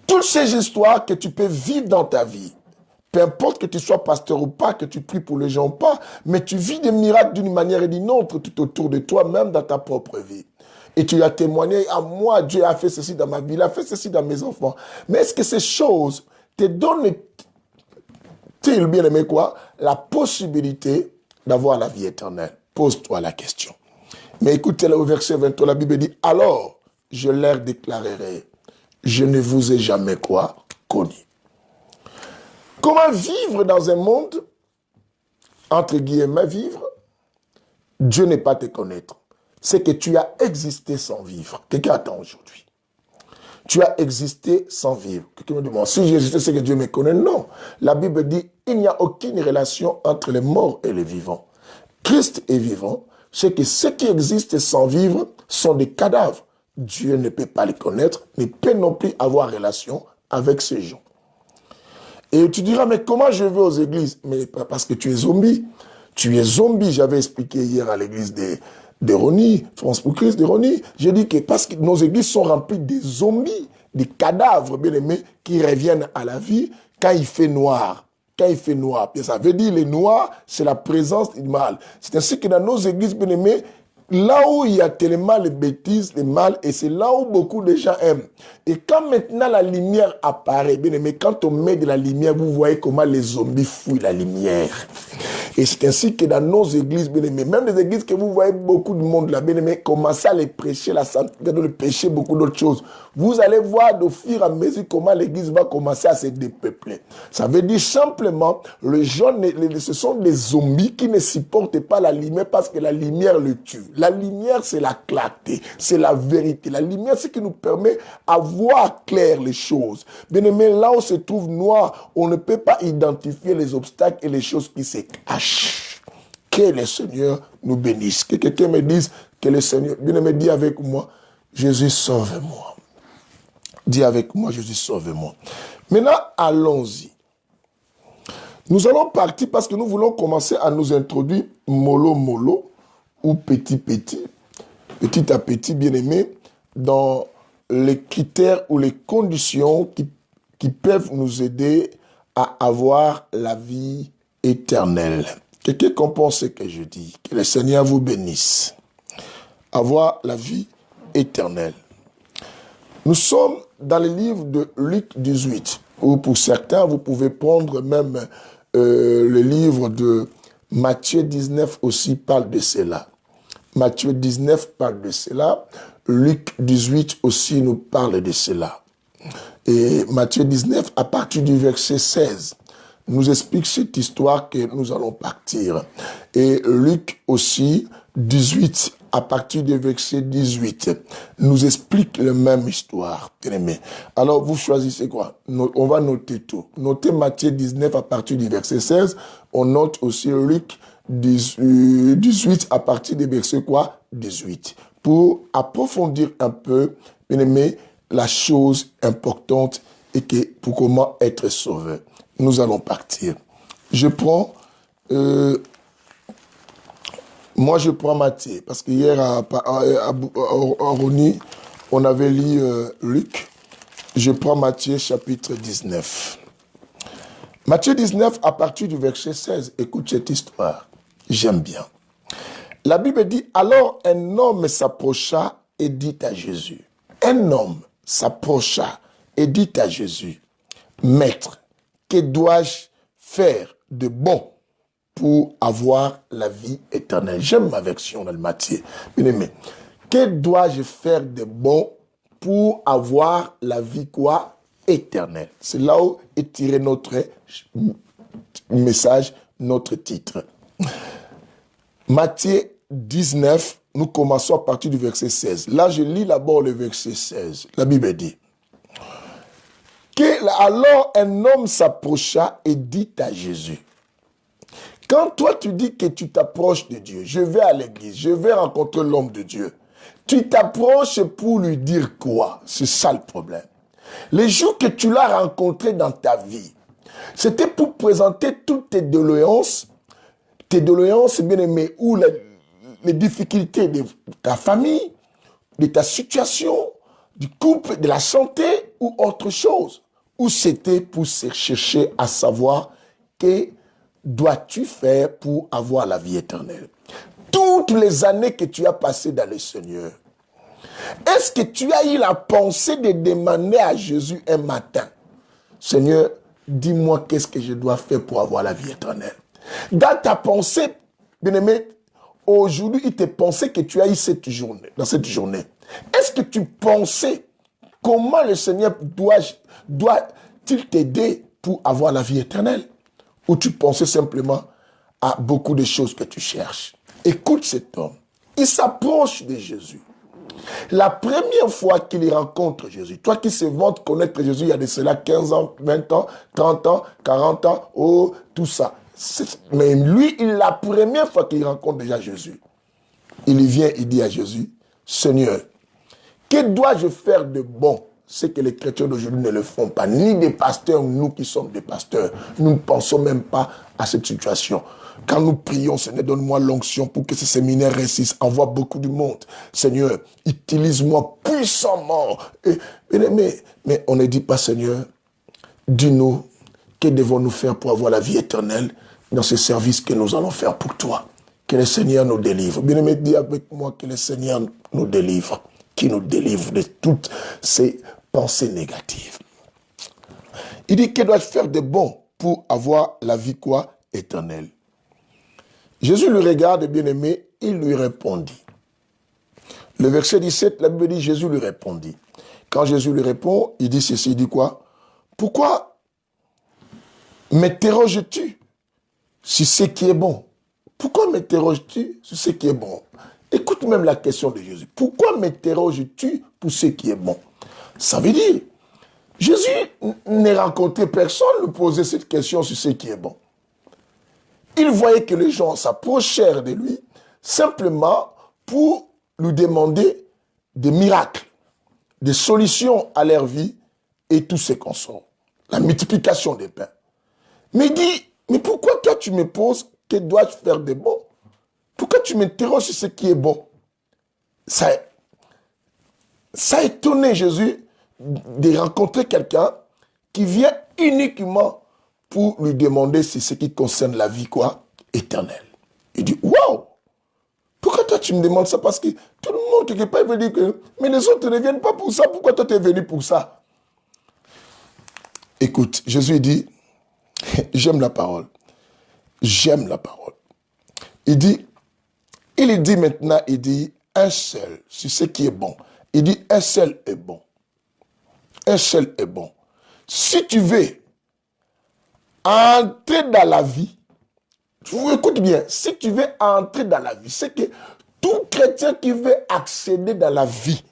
toutes ces histoires que tu peux vivre dans ta vie, peu importe que tu sois pasteur ou pas, que tu pries pour les gens ou pas, mais tu vis des miracles d'une manière et d'une autre tout autour de toi, même dans ta propre vie. Et tu as témoigné, à moi, Dieu a fait ceci dans ma vie, il a fait ceci dans mes enfants. Mais est-ce que ces choses te donnent-ils, bien aimé quoi, la possibilité d'avoir la vie éternelle? Pose-toi la question. Mais écoutez là au verset 23, la Bible dit, alors je leur déclarerai, je ne vous ai jamais quoi connu. Comment vivre dans un monde, entre guillemets, vivre? Dieu n'est pas te connaître. C'est que tu as existé sans vivre. Quelqu'un attend aujourd'hui. tu as existé sans vivre. Quelqu'un me demande, si j'existais, c'est que Dieu me connaît. Non. La Bible dit, il n'y a aucune relation entre les morts et les vivants. Christ est vivant, c'est que ceux qui existent sans vivre sont des cadavres. Dieu ne peut pas les connaître, ne peut non plus avoir relation avec ces gens. Et tu diras, mais comment je vais aux églises? Mais parce que tu es zombie. Tu es zombie, j'avais expliqué hier à l'église de Rony, France pour Christ de Rony. J'ai dit que parce que nos églises sont remplies de zombies, des cadavres bien aimés qui reviennent à la vie quand il fait noir. Quand il fait noir. Ça veut dire le noir, c'est la présence du mal. C'est ainsi que dans nos églises bien aimées, là où il y a tellement les bêtises, les mal, et c'est là où beaucoup de gens aiment. Et quand maintenant la lumière apparaît, bien aimé, quand on met de la lumière, vous voyez comment les zombies fouillent la lumière. Et c'est ainsi que dans nos églises, bien aimé, même les églises que vous voyez beaucoup de monde là, bien aimé, commencez à les prêcher, la santé de le pécher, beaucoup d'autres choses. Vous allez voir au fur et à mesure comment l'église va commencer à se dépeupler. Ça veut dire simplement, les gens, ce sont des zombies qui ne supportent pas la lumière parce que la lumière le tue. La lumière, c'est la clarté, c'est la vérité. La lumière, c'est ce qui nous permet à voir clair les choses. Bien aimé, là où se trouve noir, on ne peut pas identifier les obstacles et les choses qui se cachent. Que le Seigneur nous bénisse. Que quelqu'un me dise que le Seigneur, bien aimé, dis avec moi, Jésus, sauve-moi. Dis avec moi, Jésus, sauve-moi. Maintenant, allons-y. Nous allons partir parce que nous voulons commencer à nous introduire mollo mollo ou petit à petit, bien aimé, dans les critères ou les conditions qui peuvent nous aider à avoir la vie éternelle. Quelqu'un comprend ce que je dis. Que le Seigneur vous bénisse. Avoir la vie éternelle. Nous sommes dans le livre de Luc 18, ou pour certains, vous pouvez prendre même le livre de Matthieu 19 aussi parle de cela. Matthieu 19 parle de cela. Luc 18 aussi nous parle de cela. Et Matthieu 19, à partir du verset 16, nous explique cette histoire que nous allons partir. Et Luc aussi, 18, à partir du verset 18, nous explique la même histoire. Alors, vous choisissez quoi? On va noter tout. Notez Matthieu 19 à partir du verset 16. On note aussi Luc 18 à partir du verset quoi? 18. Pour approfondir un peu, bien aimé, la chose importante et que pour comment être sauvé. Nous allons partir. Je prends Matthieu, parce qu'hier à Rony, on avait lu Luc. Je prends Matthieu chapitre 19. Matthieu 19 à partir du verset 16. Écoute cette histoire. J'aime bien. La Bible dit, alors un homme s'approcha et dit à Jésus. Un homme s'approcha et dit à Jésus, Maître, que dois-je faire de bon pour avoir la vie éternelle? J'aime ma version dans le Matthieu. Bien aimé, que dois-je faire de bon pour avoir la vie quoi? Éternelle. C'est là où est tiré notre message, notre titre. Matthieu 19, nous commençons à partir du verset 16. Là, je lis d'abord le verset 16. La Bible dit, alors un homme s'approcha et dit à Jésus, quand toi tu dis que tu t'approches de Dieu, je vais à l'église, je vais rencontrer l'homme de Dieu, tu t'approches pour lui dire quoi? C'est ça le problème. Les jours que tu l'as rencontré dans ta vie, c'était pour présenter toutes tes doléances bien aimé, ou les difficultés de ta famille, de ta situation, du couple, de la santé ou autre chose. Ou c'était pour chercher à savoir que dois-tu faire pour avoir la vie éternelle. Toutes les années que tu as passées dans le Seigneur, est-ce que tu as eu la pensée de demander à Jésus un matin, Seigneur, dis-moi qu'est-ce que je dois faire pour avoir la vie éternelle? Dans ta pensée, bien-aimé, aujourd'hui, il te pensait que tu as eu dans cette journée. Est-ce que tu pensais comment le Seigneur doit-il t'aider pour avoir la vie éternelle? Ou tu pensais simplement à beaucoup de choses que tu cherches? Écoute cet homme. Il s'approche de Jésus. La première fois qu'il rencontre Jésus, toi qui se vantes connaître Jésus, il y a de cela 15 ans, 20 ans, 30 ans, 40 ans, oh, tout ça. Mais lui, la première fois qu'il rencontre déjà Jésus, il vient, il dit à Jésus, Seigneur, que dois-je faire de bon? C'est que les chrétiens d'aujourd'hui ne le font pas, ni des pasteurs, nous qui sommes des pasteurs. Nous ne pensons même pas à cette situation. Quand nous prions, Seigneur, donne-moi l'onction pour que ce séminaire réussisse. Envoie beaucoup de monde. Seigneur, utilise-moi puissamment. Mais on ne dit pas, Seigneur, dis-nous, que devons-nous faire pour avoir la vie éternelle dans ce service que nous allons faire pour toi? Que le Seigneur nous délivre. Bien-aimé, dis avec moi que le Seigneur nous délivre, qui nous délivre de toutes ces pensées négatives. Il dit, que dois-je faire de bon pour avoir la vie quoi? Éternelle. Jésus lui regarde, bien-aimé, il lui répondit. Le verset 17, la Bible dit, Jésus lui répondit. Quand Jésus lui répond, il dit ceci, il dit quoi? Pourquoi m'interroges-tu sur ce qui est bon? Pourquoi m'interroges-tu sur ce qui est bon? Écoute même la question de Jésus. Pourquoi m'interroges-tu pour ce qui est bon? Ça veut dire, Jésus n'a rencontré personne lui poser cette question sur ce qui est bon. Il voyait que les gens s'approchèrent de lui simplement pour lui demander des miracles, des solutions à leur vie et tout ce qu'on sort. La multiplication des pains. Mais il dit, mais pourquoi toi tu me poses que dois-je faire de bon? Pourquoi tu m'interroges sur ce qui est bon? Ça a étonné Jésus de rencontrer quelqu'un qui vient uniquement pour lui demander si ce qui concerne la vie quoi? Éternelle. Il dit, waouh! Pourquoi toi tu me demandes ça? Parce que tout le monde quelque part veut dire que, mais les autres ne viennent pas pour ça, pourquoi toi tu es venu pour ça? Écoute, Jésus dit, j'aime la parole. J'aime la parole. Il dit maintenant, il dit, un seul, c'est ce qui est bon. Il dit, un seul est bon. Un seul est bon. Si tu veux entrer dans la vie, écoute bien, si tu veux entrer dans la vie, c'est que tout chrétien qui veut accéder dans la vie,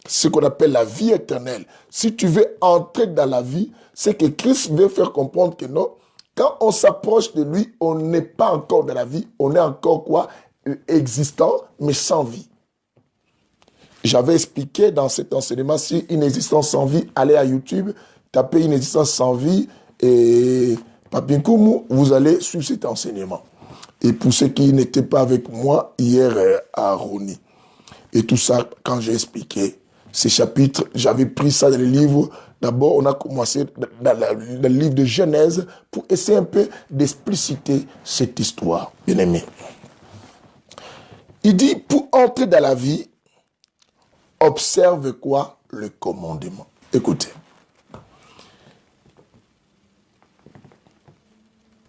ce qu'on appelle la vie éternelle, si tu veux entrer dans la vie, c'est que Christ veut faire comprendre que non, quand on s'approche de lui, on n'est pas encore dans la vie, on est encore quoi? Existant, mais sans vie. J'avais expliqué dans cet enseignement, si une existence sans vie, allez à YouTube, tapez une existence sans vie et Papinkoumou, vous allez suivre cet enseignement. Et pour ceux qui n'étaient pas avec moi hier à Roni, et tout ça, quand j'ai expliqué ces chapitres, j'avais pris ça dans le livre. D'abord, on a commencé dans le livre de Genèse pour essayer un peu d'expliciter cette histoire. Bien aimé. Il dit, pour entrer dans la vie, observe quoi? Le commandement. Écoutez.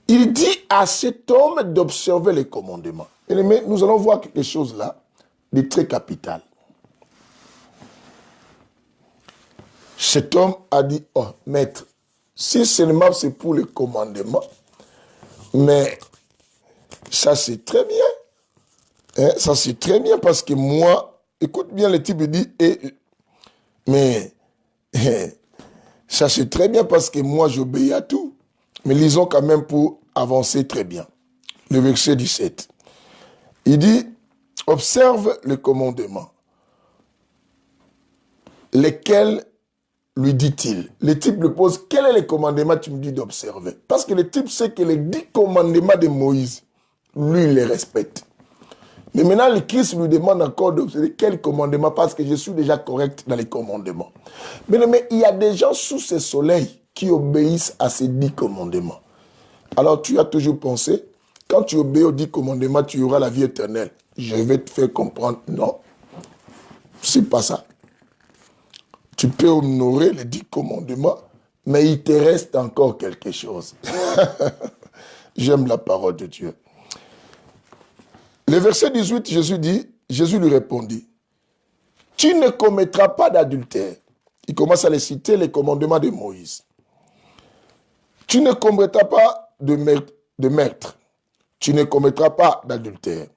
Il dit à cet homme d'observer les commandements. Bien aimé, nous allons voir quelque chose là, de très capital. Cet homme a dit, oh, maître, si seulement c'est pour le commandement, mais ça c'est très bien. Hein, ça c'est très bien parce que moi, écoute bien, le type dit, mais ça c'est très bien parce que moi j'obéis à tout. Mais lisons quand même pour avancer très bien. Le verset 17. Il dit, observe le commandement. Lesquels lui dit-il? Le type lui pose, quel est le commandement tu me dis d'observer? Parce que le type sait que les 10 commandements de Moïse, lui, il les respecte. Mais maintenant, le Christ lui demande encore d'observer quel commandement, parce que je suis déjà correct dans les commandements. Mais il y a des gens sous ce soleil qui obéissent à ces 10 commandements. Alors tu as toujours pensé, quand tu obéis aux 10 commandements, tu auras la vie éternelle. Je vais te faire comprendre, non, c'est pas ça. Tu peux honorer les 10 commandements, mais il te reste encore quelque chose. J'aime la parole de Dieu. Le verset 18, Jésus lui répondit, « Tu ne commettras pas d'adultère. » Il commence à les citer, les commandements de Moïse. « Tu ne commettras pas de meurtre. Tu ne commettras pas d'adultère.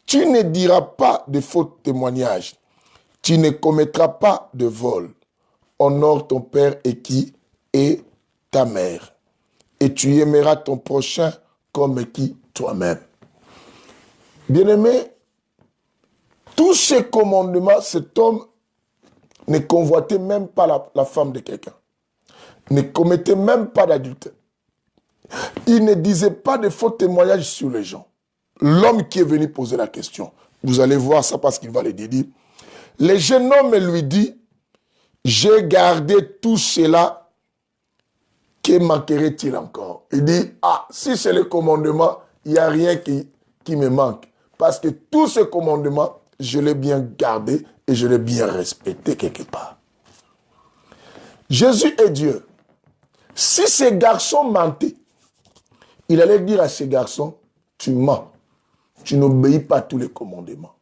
Tu ne diras pas de faux témoignages. Tu ne commettras pas de vol. Honore ton père et qui est ta mère. Et tu aimeras ton prochain comme qui toi-même. Bien-aimé, tous ces commandements, cet homme ne convoitait même pas la femme de quelqu'un. Ne commettait même pas d'adultère. Il ne disait pas de faux témoignages sur les gens. L'homme qui est venu poser la question, vous allez voir ça parce qu'il va le dire. Le jeune homme lui dit, j'ai gardé tout cela, que manquerait-il encore? Il dit, ah, si c'est le commandement, il n'y a rien qui me manque. Parce que tous ces commandements, je l'ai bien gardé et je l'ai bien respecté quelque part. Jésus est Dieu. Si ces garçons mentaient, il allait dire à ces garçons, tu mens, tu n'obéis pas à tous les commandements.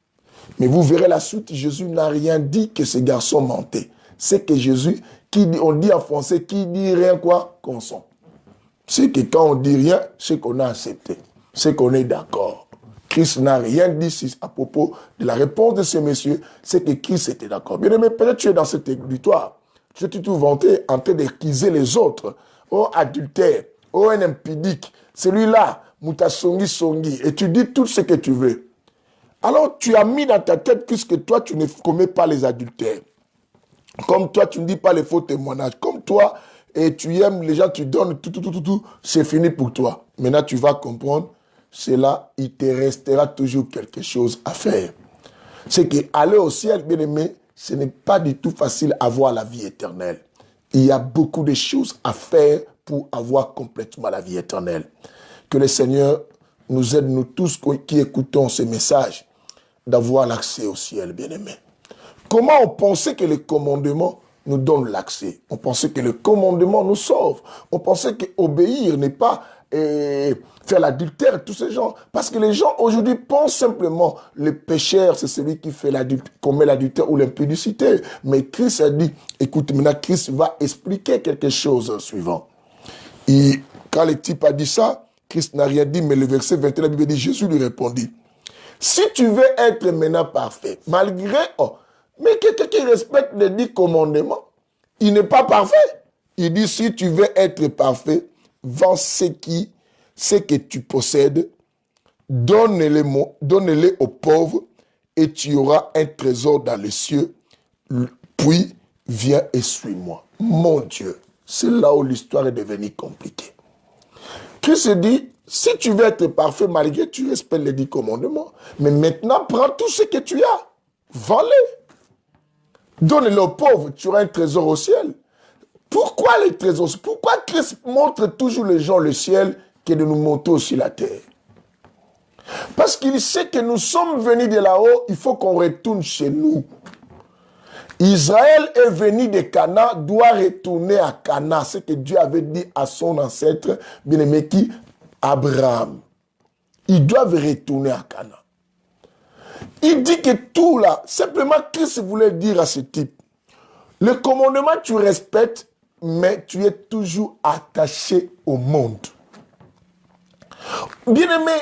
Mais vous verrez la suite, Jésus n'a rien dit que ces garçons mentaient. C'est que Jésus, on dit en français, qui dit rien quoi, consent. C'est que quand on dit rien, c'est qu'on a accepté, c'est qu'on est d'accord. Christ n'a rien dit à propos de la réponse de ces messieurs, c'est que Christ était d'accord. Bien aimé, peut-être tu es dans cette victoire, tu t'es tout vanté en train d'accuser les autres. Oh adultère, oh un impudique, celui-là, Moutasongi Songi, et tu dis tout ce que tu veux. Alors tu as mis dans ta tête, puisque toi tu ne commets pas les adultères. Comme toi tu ne dis pas les faux témoignages. Comme toi, et tu aimes les gens, tu donnes tout, c'est fini pour toi. Maintenant tu vas comprendre, c'est là, il te restera toujours quelque chose à faire. C'est qu'aller au ciel, bien aimé, ce n'est pas du tout facile d'avoir la vie éternelle. Il y a beaucoup de choses à faire pour avoir complètement la vie éternelle. Que le Seigneur nous aide, nous tous qui écoutons ce message, d'avoir l'accès au ciel, bien-aimé. Comment on pensait que les commandements nous donnent l'accès? On pensait que le commandement nous sauve. On pensait qu'obéir n'est pas faire l'adultère, tous ces gens. Parce que les gens aujourd'hui pensent simplement, le pécheur, c'est celui qui commet l'adultère ou l'impudicité. Mais Christ a dit, écoute, maintenant Christ va expliquer quelque chose suivant. Et quand le type a dit ça, Christ n'a rien dit, mais le verset 21, la Bible dit, Jésus lui répondit, si tu veux être maintenant parfait, malgré, mais quelqu'un qui respecte les 10 commandements, il n'est pas parfait. Il dit, si tu veux être parfait, vends ce que tu possèdes, donne-les aux pauvres, et tu auras un trésor dans les cieux, puis viens et suis-moi. Mon Dieu, c'est là où l'histoire est devenue compliquée. Christ dit, si tu veux être parfait, malgré que tu respectes les 10 commandements, mais maintenant, prends tout ce que tu as, vends-les. Donne-les aux pauvres, tu auras un trésor au ciel. Pourquoi les trésors? Pourquoi Christ montre toujours les gens le ciel que de nous montrer aussi la terre? Parce qu'il sait que nous sommes venus de là-haut, il faut qu'on retourne chez nous. Israël est venu de Canaan, doit retourner à Canaan, ce que Dieu avait dit à son ancêtre, bien-aimé qui? Abraham. Ils doivent retourner à Canaan. Il dit que tout là, simplement Christ voulait dire à ce type, le commandement tu respectes, mais tu es toujours attaché au monde. Bien-aimé,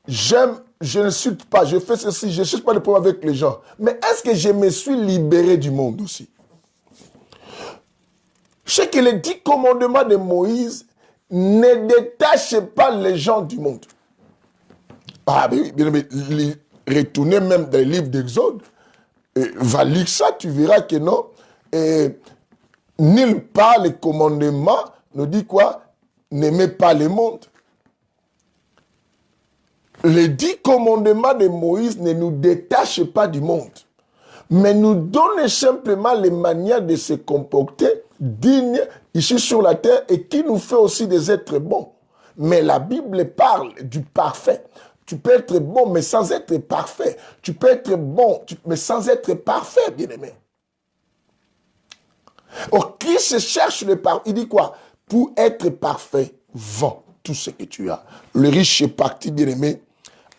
je ne suis pas, je fais ceci, je ne cherche pas de problème avec les gens. Mais est-ce que je me suis libéré du monde aussi? Je sais que les 10 commandements de Moïse ne détachent pas les gens du monde. Ah oui, bien-aimé, retournez même dans les livres d'Exode, va lire ça, tu verras que non. Nulle part les commandements nous dit quoi? N'aimez pas le monde. Les 10 commandements de Moïse ne nous détachent pas du monde, mais nous donnent simplement les manières de se comporter dignes ici sur la terre et qui nous fait aussi des êtres bons. Mais la Bible parle du parfait. Tu peux être bon, mais sans être parfait. Tu peux être bon, mais sans être parfait, bien-aimé. Or, Christ cherche le parfait. Il dit quoi? Pour être parfait, vends tout ce que tu as. Le riche est parti, bien-aimé.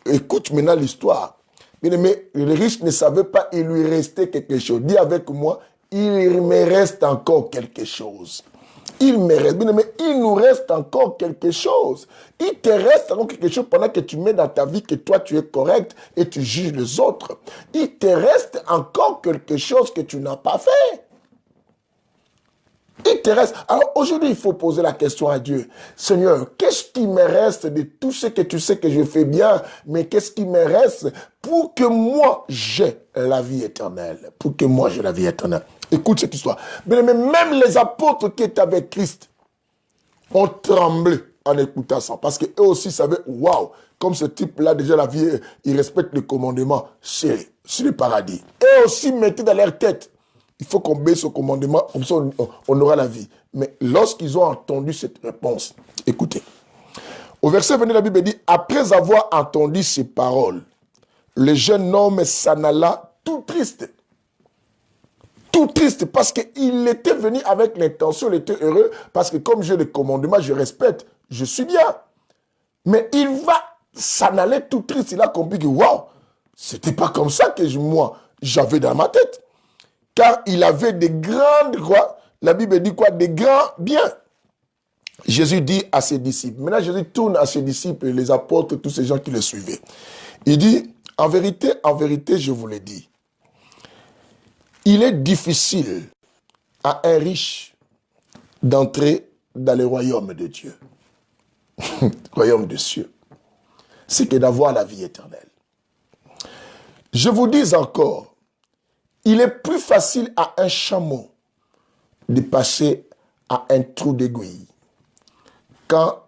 Écoute maintenant l'histoire. Bien-aimé, le riche ne savait pas, il lui restait quelque chose. Dis avec moi, il me reste encore quelque chose. Il me reste, bien aimé, il nous reste encore quelque chose. Il te reste encore quelque chose pendant que tu mets dans ta vie que toi tu es correct et tu juges les autres. Il te reste encore quelque chose que tu n'as pas fait. Il te reste. Alors aujourd'hui, il faut poser la question à Dieu. Seigneur, qu'est-ce qui me reste de tout ce que tu sais que je fais bien, mais qu'est-ce qui me reste pour que moi j'ai la vie éternelle? Pour que moi j'ai la vie éternelle. Écoute cette histoire. Mais même les apôtres qui étaient avec Christ ont tremblé en écoutant ça. Parce qu'eux aussi savaient, waouh, comme ce type-là, déjà la vie, il respecte le commandement sur le paradis. Eux aussi mettaient dans leur tête, il faut qu'on baisse au commandement, comme ça on aura la vie. Mais lorsqu'ils ont entendu cette réponse, écoutez, au verset 20, la Bible dit, après avoir entendu ces paroles, le jeune homme s'en alla tout triste. Tout triste parce qu'il était venu avec l'intention, il était heureux, parce que comme j'ai le commandement, je respecte, je suis bien. Mais il va s'en aller tout triste, il a compris que waouh, c'était pas comme ça que moi, j'avais dans ma tête. Car il avait des grandes quoi, la Bible dit quoi, des grands biens. Jésus dit à ses disciples, maintenant Jésus tourne à ses disciples, les apôtres, tous ces gens qui le suivaient. Il dit, en vérité, je vous le dis, il est difficile à un riche d'entrer dans le royaume de Dieu. Royaume des cieux. C'est que d'avoir la vie éternelle. Je vous dis encore, il est plus facile à un chameau de passer à un trou d'aiguille qu'à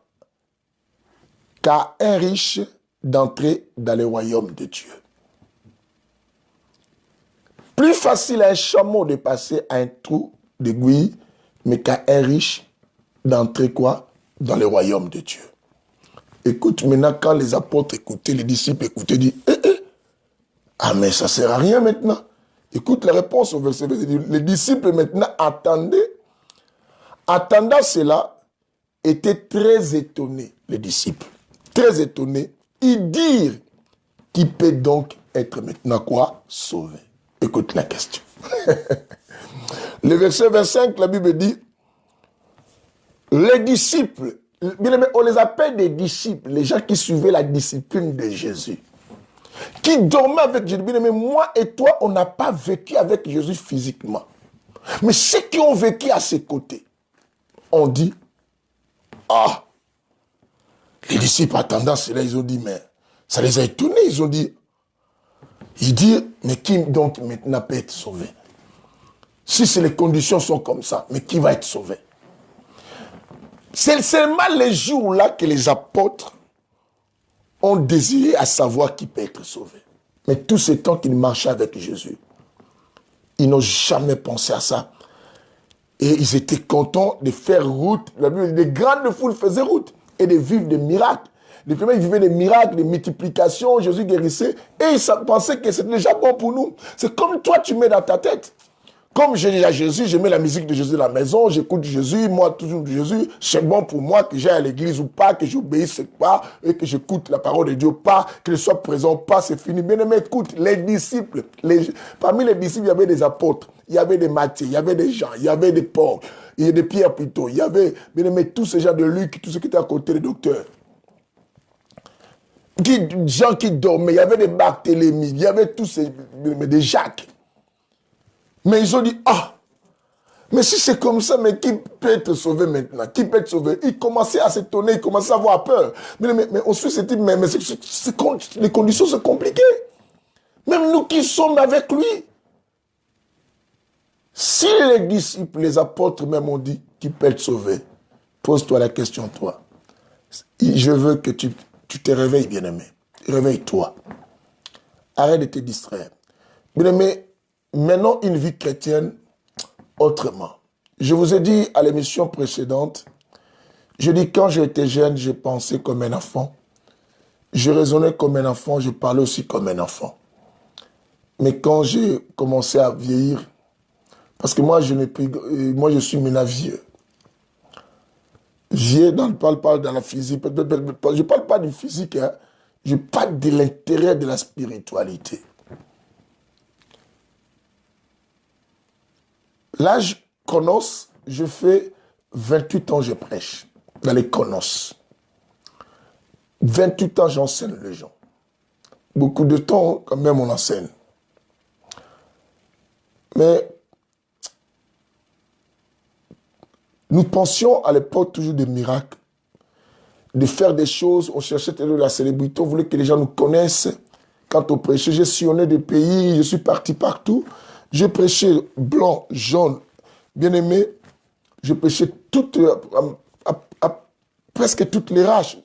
un riche d'entrer dans le royaume de Dieu. Plus facile à un chameau de passer à un trou d'aiguille, mais qu'à un riche d'entrer quoi? Dans le royaume de Dieu. Écoute, maintenant, quand les apôtres écoutaient, les disciples écoutaient, ils disent, ah, mais ça ne sert à rien maintenant. Écoute la réponse au verset 20. Les disciples maintenant attendaient. Attendant cela, étaient très étonnés, les disciples. Très étonnés. Ils dirent, qui peut donc être maintenant quoi? Sauvé. Écoute la question. Le verset 25, la Bible dit, les disciples, on les appelle des disciples, les gens qui suivaient la discipline de Jésus, qui dormaient avec Jésus. Mais moi et toi, on n'a pas vécu avec Jésus physiquement. Mais ceux qui ont vécu à ses côtés, on dit, ah, les disciples attendant cela, ils ont dit, mais ça les a étonnés, ils ont dit, mais qui donc maintenant peut être sauvé? Si les conditions sont comme ça, mais qui va être sauvé? C'est seulement les jours-là que les apôtres ont désiré à savoir qui peut être sauvé. Mais tout ce temps qu'ils marchaient avec Jésus, ils n'ont jamais pensé à ça. Et ils étaient contents de faire route. Les grandes foules faisaient route et de vivre des miracles. Les premiers vivaient des miracles, des multiplications, Jésus guérissait. Et ils pensaient que c'était déjà bon pour nous. C'est comme toi, tu mets dans ta tête. Comme j'ai déjà Jésus, je mets la musique de Jésus à la maison, j'écoute Jésus, moi, toujours Jésus, c'est bon pour moi que j'aille à l'église ou pas, que j'obéisse pas, et que j'écoute la parole de Dieu pas, que je sois présent pas, c'est fini. Bien aimé, écoute, les disciples, parmi les disciples, il y avait des apôtres, il y avait des Matthieu, il y avait des Jean, il y avait des Paul, il y avait des Pierre plutôt, il y avait, bien aimé, tous ces gens de Luc, tous ceux qui étaient à côté des docteurs. Des gens qui dormaient, il y avait des Barthélemy, il y avait tous ces, des Jacques. Mais ils ont dit, ah, mais si c'est comme ça, mais qui peut être sauvé maintenant? Qui peut être sauvé? Ils commençaient à s'étonner, ils commençaient à avoir peur. Mais ensuite, c'est dit, mais les conditions sont compliquées. Même nous qui sommes avec lui. Si les disciples, les apôtres même ont dit, qui peut être sauvé? Pose-toi la question, toi. Je veux que tu te réveilles, bien-aimé. Réveille-toi. Arrête de te distraire. Bien-aimé, menons une vie chrétienne autrement. Je vous ai dit à l'émission précédente, je dis quand j'étais jeune, je pensais comme un enfant. Je raisonnais comme un enfant, je parlais aussi comme un enfant. Mais quand j'ai commencé à vieillir, parce que moi je suis maintenant vieux. Vieux, je ne parle pas dans la physique, je ne parle pas du physique, hein. Je parle de l'intérêt de la spiritualité. L'âge chronos, je fais 28 ans je prêche dans les Konos. 28 ans j'enseigne les gens. Beaucoup de temps quand même on enseigne. Mais nous pensions à l'époque toujours des miracles, de faire des choses, on cherchait de la célébrité, on voulait que les gens nous connaissent. Quand on prêchait, j'ai sillonné des pays, je suis parti partout. J'ai prêché blanc, jaune, bien aimé. Je prêchais presque toutes les races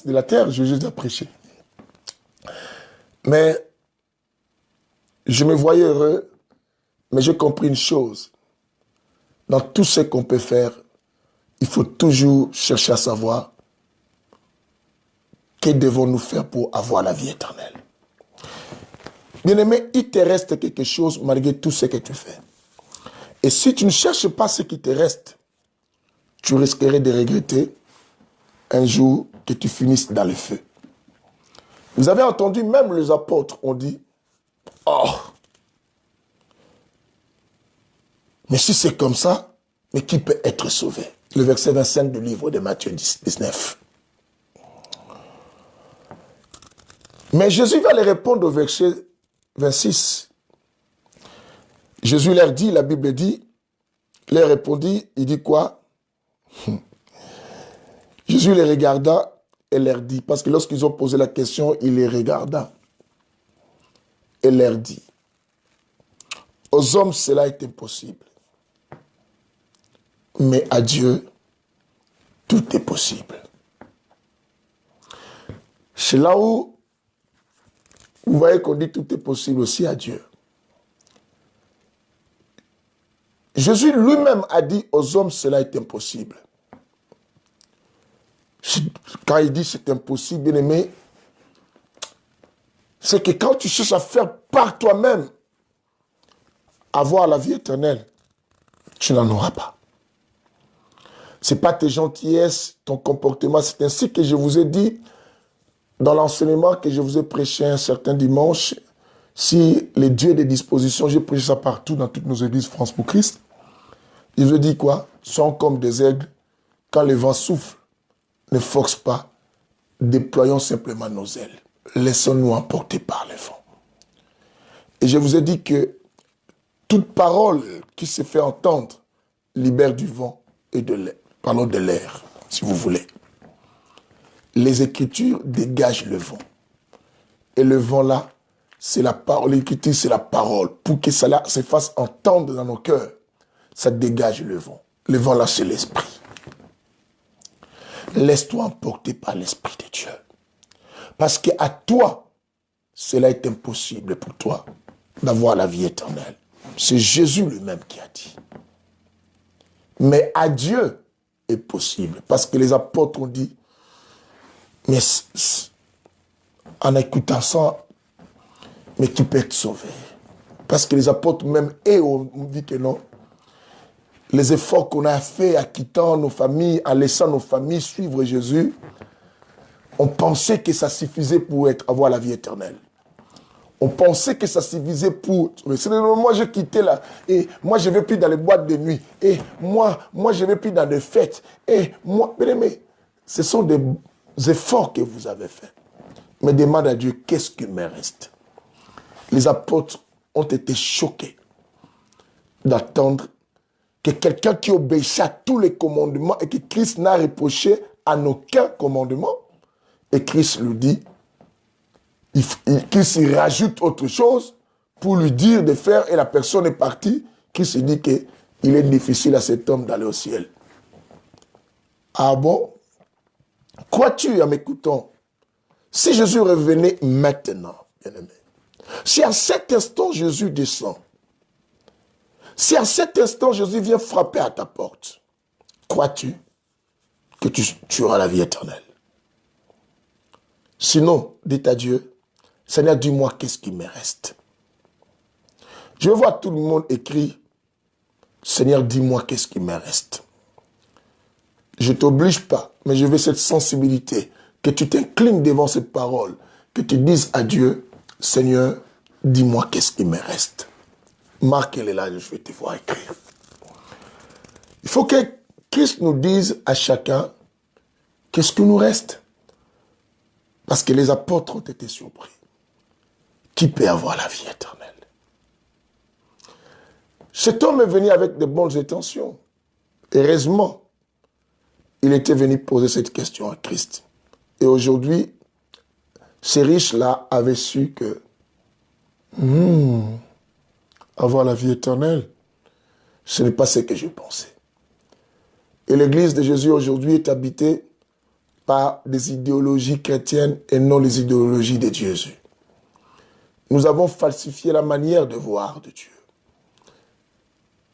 de la terre, je les ai prêchées. Mais je me voyais heureux, mais j'ai compris une chose. Dans tout ce qu'on peut faire, il faut toujours chercher à savoir que devons-nous faire pour avoir la vie éternelle. Bien-aimé, il te reste quelque chose malgré tout ce que tu fais. Et si tu ne cherches pas ce qui te reste, tu risquerais de regretter un jour que tu finisses dans le feu. Vous avez entendu, même les apôtres ont dit, « Oh, mais si c'est comme ça, mais qui peut être sauvé ?» Le verset 25 du livre de Matthieu 19. Mais Jésus va les répondre au verset 26. Jésus leur dit, la Bible dit, leur répondit, il dit quoi? Jésus les regarda et leur dit, parce que lorsqu'ils ont posé la question, il les regarda et leur dit, aux hommes cela est impossible, mais à Dieu, tout est possible. C'est là où vous voyez qu'on dit tout est possible aussi à Dieu. Jésus lui-même a dit aux hommes cela est impossible. Quand il dit c'est impossible, bien aimé, c'est que quand tu cherches à faire par toi-même avoir la vie éternelle, tu n'en auras pas. Ce n'est pas tes gentillesses, ton comportement, c'est ainsi que je vous ai dit dans l'enseignement que je vous ai prêché un certain dimanche. Si les dieux des dispositions, j'ai prêché ça partout dans toutes nos églises France pour Christ. Il veut dire quoi? Sont comme des aigles, quand le vent souffle, ne force pas, déployons simplement nos ailes. Laissons-nous emporter par le vent. Et je vous ai dit que toute parole qui se fait entendre libère du vent et de l'air. Parlons de l'air, si vous voulez. Les Écritures dégagent le vent. Et le vent là, c'est la parole. L'Écriture, c'est la parole. Pour que cela se fasse entendre dans nos cœurs, ça dégage le vent. Le vent là, c'est l'Esprit. Laisse-toi emporter par l'Esprit de Dieu. Parce qu'à toi, cela est impossible pour toi d'avoir la vie éternelle. C'est Jésus lui-même qui a dit. Mais à Dieu est possible. Parce que les apôtres ont dit, mais en écoutant ça, mais tu peux être sauvé. Parce que les apôtres même, ont dit que non. Les efforts qu'on a faits en quittant nos familles, en laissant nos familles suivre Jésus, on pensait que ça suffisait pour avoir la vie éternelle. On pensait que ça suffisait pour... Moi, je quittais là. Et moi, je ne vais plus dans les boîtes de nuit. Et moi je ne vais plus dans des fêtes. Et moi... Mais ce sont des efforts que vous avez faits. Mais demande à Dieu, qu'est-ce qui me reste? Les apôtres ont été choqués d'attendre que quelqu'un qui obéissait à tous les commandements et que Christ n'a reproché en aucun commandement. Et Christ lui dit, Christ y rajoute autre chose pour lui dire de faire et la personne est partie. Christ dit qu'il est difficile à cet homme d'aller au ciel. Ah bon? Crois-tu en m'écoutant? Si Jésus revenait maintenant, bien-aimé, si à cet instant Jésus descend, si à cet instant Jésus vient frapper à ta porte, crois-tu que tu auras la vie éternelle? Sinon, dis à Dieu, Seigneur, dis-moi qu'est-ce qui me reste. Je vois tout le monde écrit, Seigneur, dis-moi qu'est-ce qui me reste. Je ne t'oblige pas, mais je veux cette sensibilité, que tu t'inclines devant cette parole, que tu dises à Dieu, Seigneur, dis-moi qu'est-ce qui me reste. Marc, elle est là, je vais te voir écrire. Il faut que Christ nous dise à chacun qu'est-ce qui nous reste. Parce que les apôtres ont été surpris. Qui peut avoir la vie éternelle? Cet homme est venu avec de bonnes intentions. Heureusement, il était venu poser cette question à Christ. Et aujourd'hui, ces riches-là avaient su que avoir la vie éternelle, ce n'est pas ce que je pensais. Et l'Église de Jésus aujourd'hui est habitée par des idéologies chrétiennes et non les idéologies de Jésus. Nous avons falsifié la manière de voir de Dieu.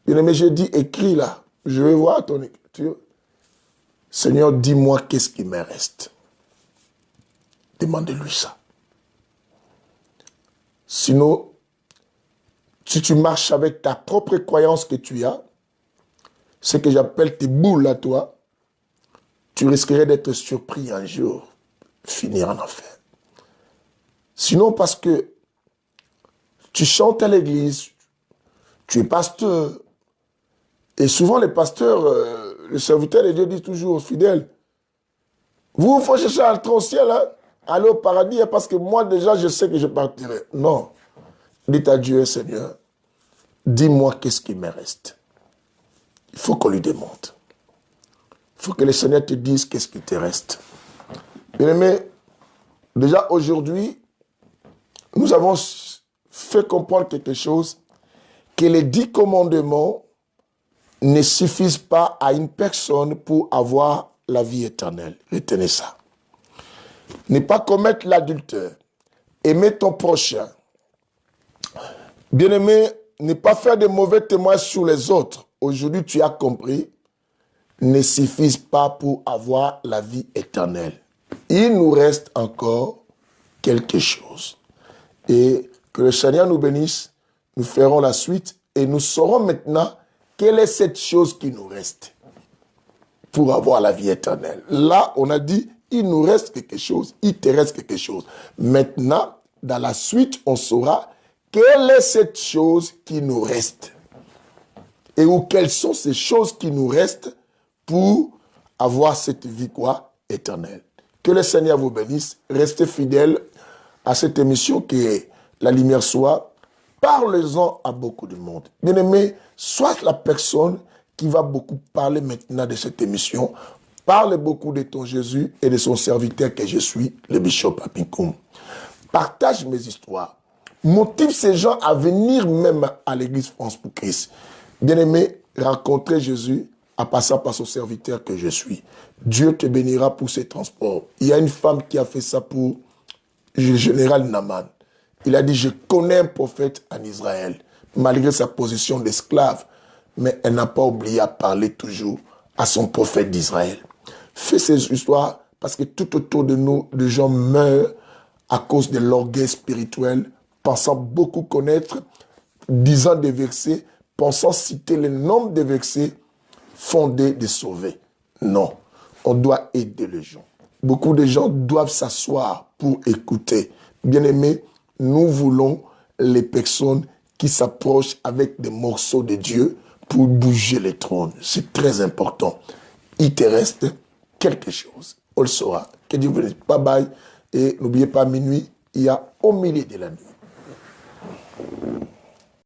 Bien-aimé, j'ai dit, écris là, je vais voir ton écriture. Seigneur, dis-moi qu'est-ce qui me reste. Demandez-lui ça. Sinon, si tu marches avec ta propre croyance que tu as, ce que j'appelle tes boules à toi, tu risquerais d'être surpris un jour, finir en enfer. Sinon, parce que tu chantes à l'église, tu es pasteur, et souvent les pasteurs, le serviteur de Dieu dit toujours aux fidèles, vous faut chercher à entrer au ciel, hein? Aller au paradis, hein, parce que moi déjà je sais que je partirai. Non, dites à Dieu, Seigneur, dis-moi qu'est-ce qui me reste. Il faut qu'on lui demande. Il faut que le Seigneur te dise qu'est-ce qui te reste. Bien-aimé, déjà aujourd'hui, nous avons fait comprendre quelque chose, que les 10 commandements ne suffisent pas à une personne pour avoir la vie éternelle. Retenez ça. Ne pas commettre l'adultère. Aimer ton prochain. Bien-aimé, ne pas faire de mauvais témoignages sur les autres. Aujourd'hui, tu as compris, ne suffisent pas pour avoir la vie éternelle. Il nous reste encore quelque chose. Et que le Seigneur nous bénisse, nous ferons la suite et nous saurons maintenant quelle est cette chose qui nous reste pour avoir la vie éternelle. Là, on a dit, il nous reste quelque chose, il te reste quelque chose. Maintenant, dans la suite, on saura quelle est cette chose qui nous reste. Et ou quelles sont ces choses qui nous restent pour avoir cette vie quoi? Éternelle. Que le Seigneur vous bénisse. Restez fidèles à cette émission qui est La Lumière Soit. Parlez-en à beaucoup de monde. Bien-aimé, sois la personne qui va beaucoup parler maintenant de cette émission. Parle beaucoup de ton Jésus et de son serviteur que je suis, le bishop Apinkoum. Partage mes histoires. Motive ces gens à venir même à l'église France pour Christ. Bien-aimé, rencontrer Jésus en passant par son serviteur que je suis. Dieu te bénira pour ses transports. Il y a une femme qui a fait ça pour le général Naman. Il a dit, je connais un prophète en Israël, malgré sa position d'esclave, mais elle n'a pas oublié à parler toujours à son prophète d'Israël. Fais ces histoires parce que tout autour de nous, les gens meurent à cause de l'orgueil spirituel, pensant beaucoup connaître, disant des versets, pensant citer le nombre de versets fondés de sauver. Non, on doit aider les gens. Beaucoup de gens doivent s'asseoir pour écouter. Bien-aimés, nous voulons les personnes qui s'approchent avec des morceaux de Dieu pour bouger les trônes. C'est très important. Il te reste quelque chose. On le saura. Que Dieu vous bénisse. Bye bye. Et n'oubliez pas, à minuit, il y a au milieu de la nuit.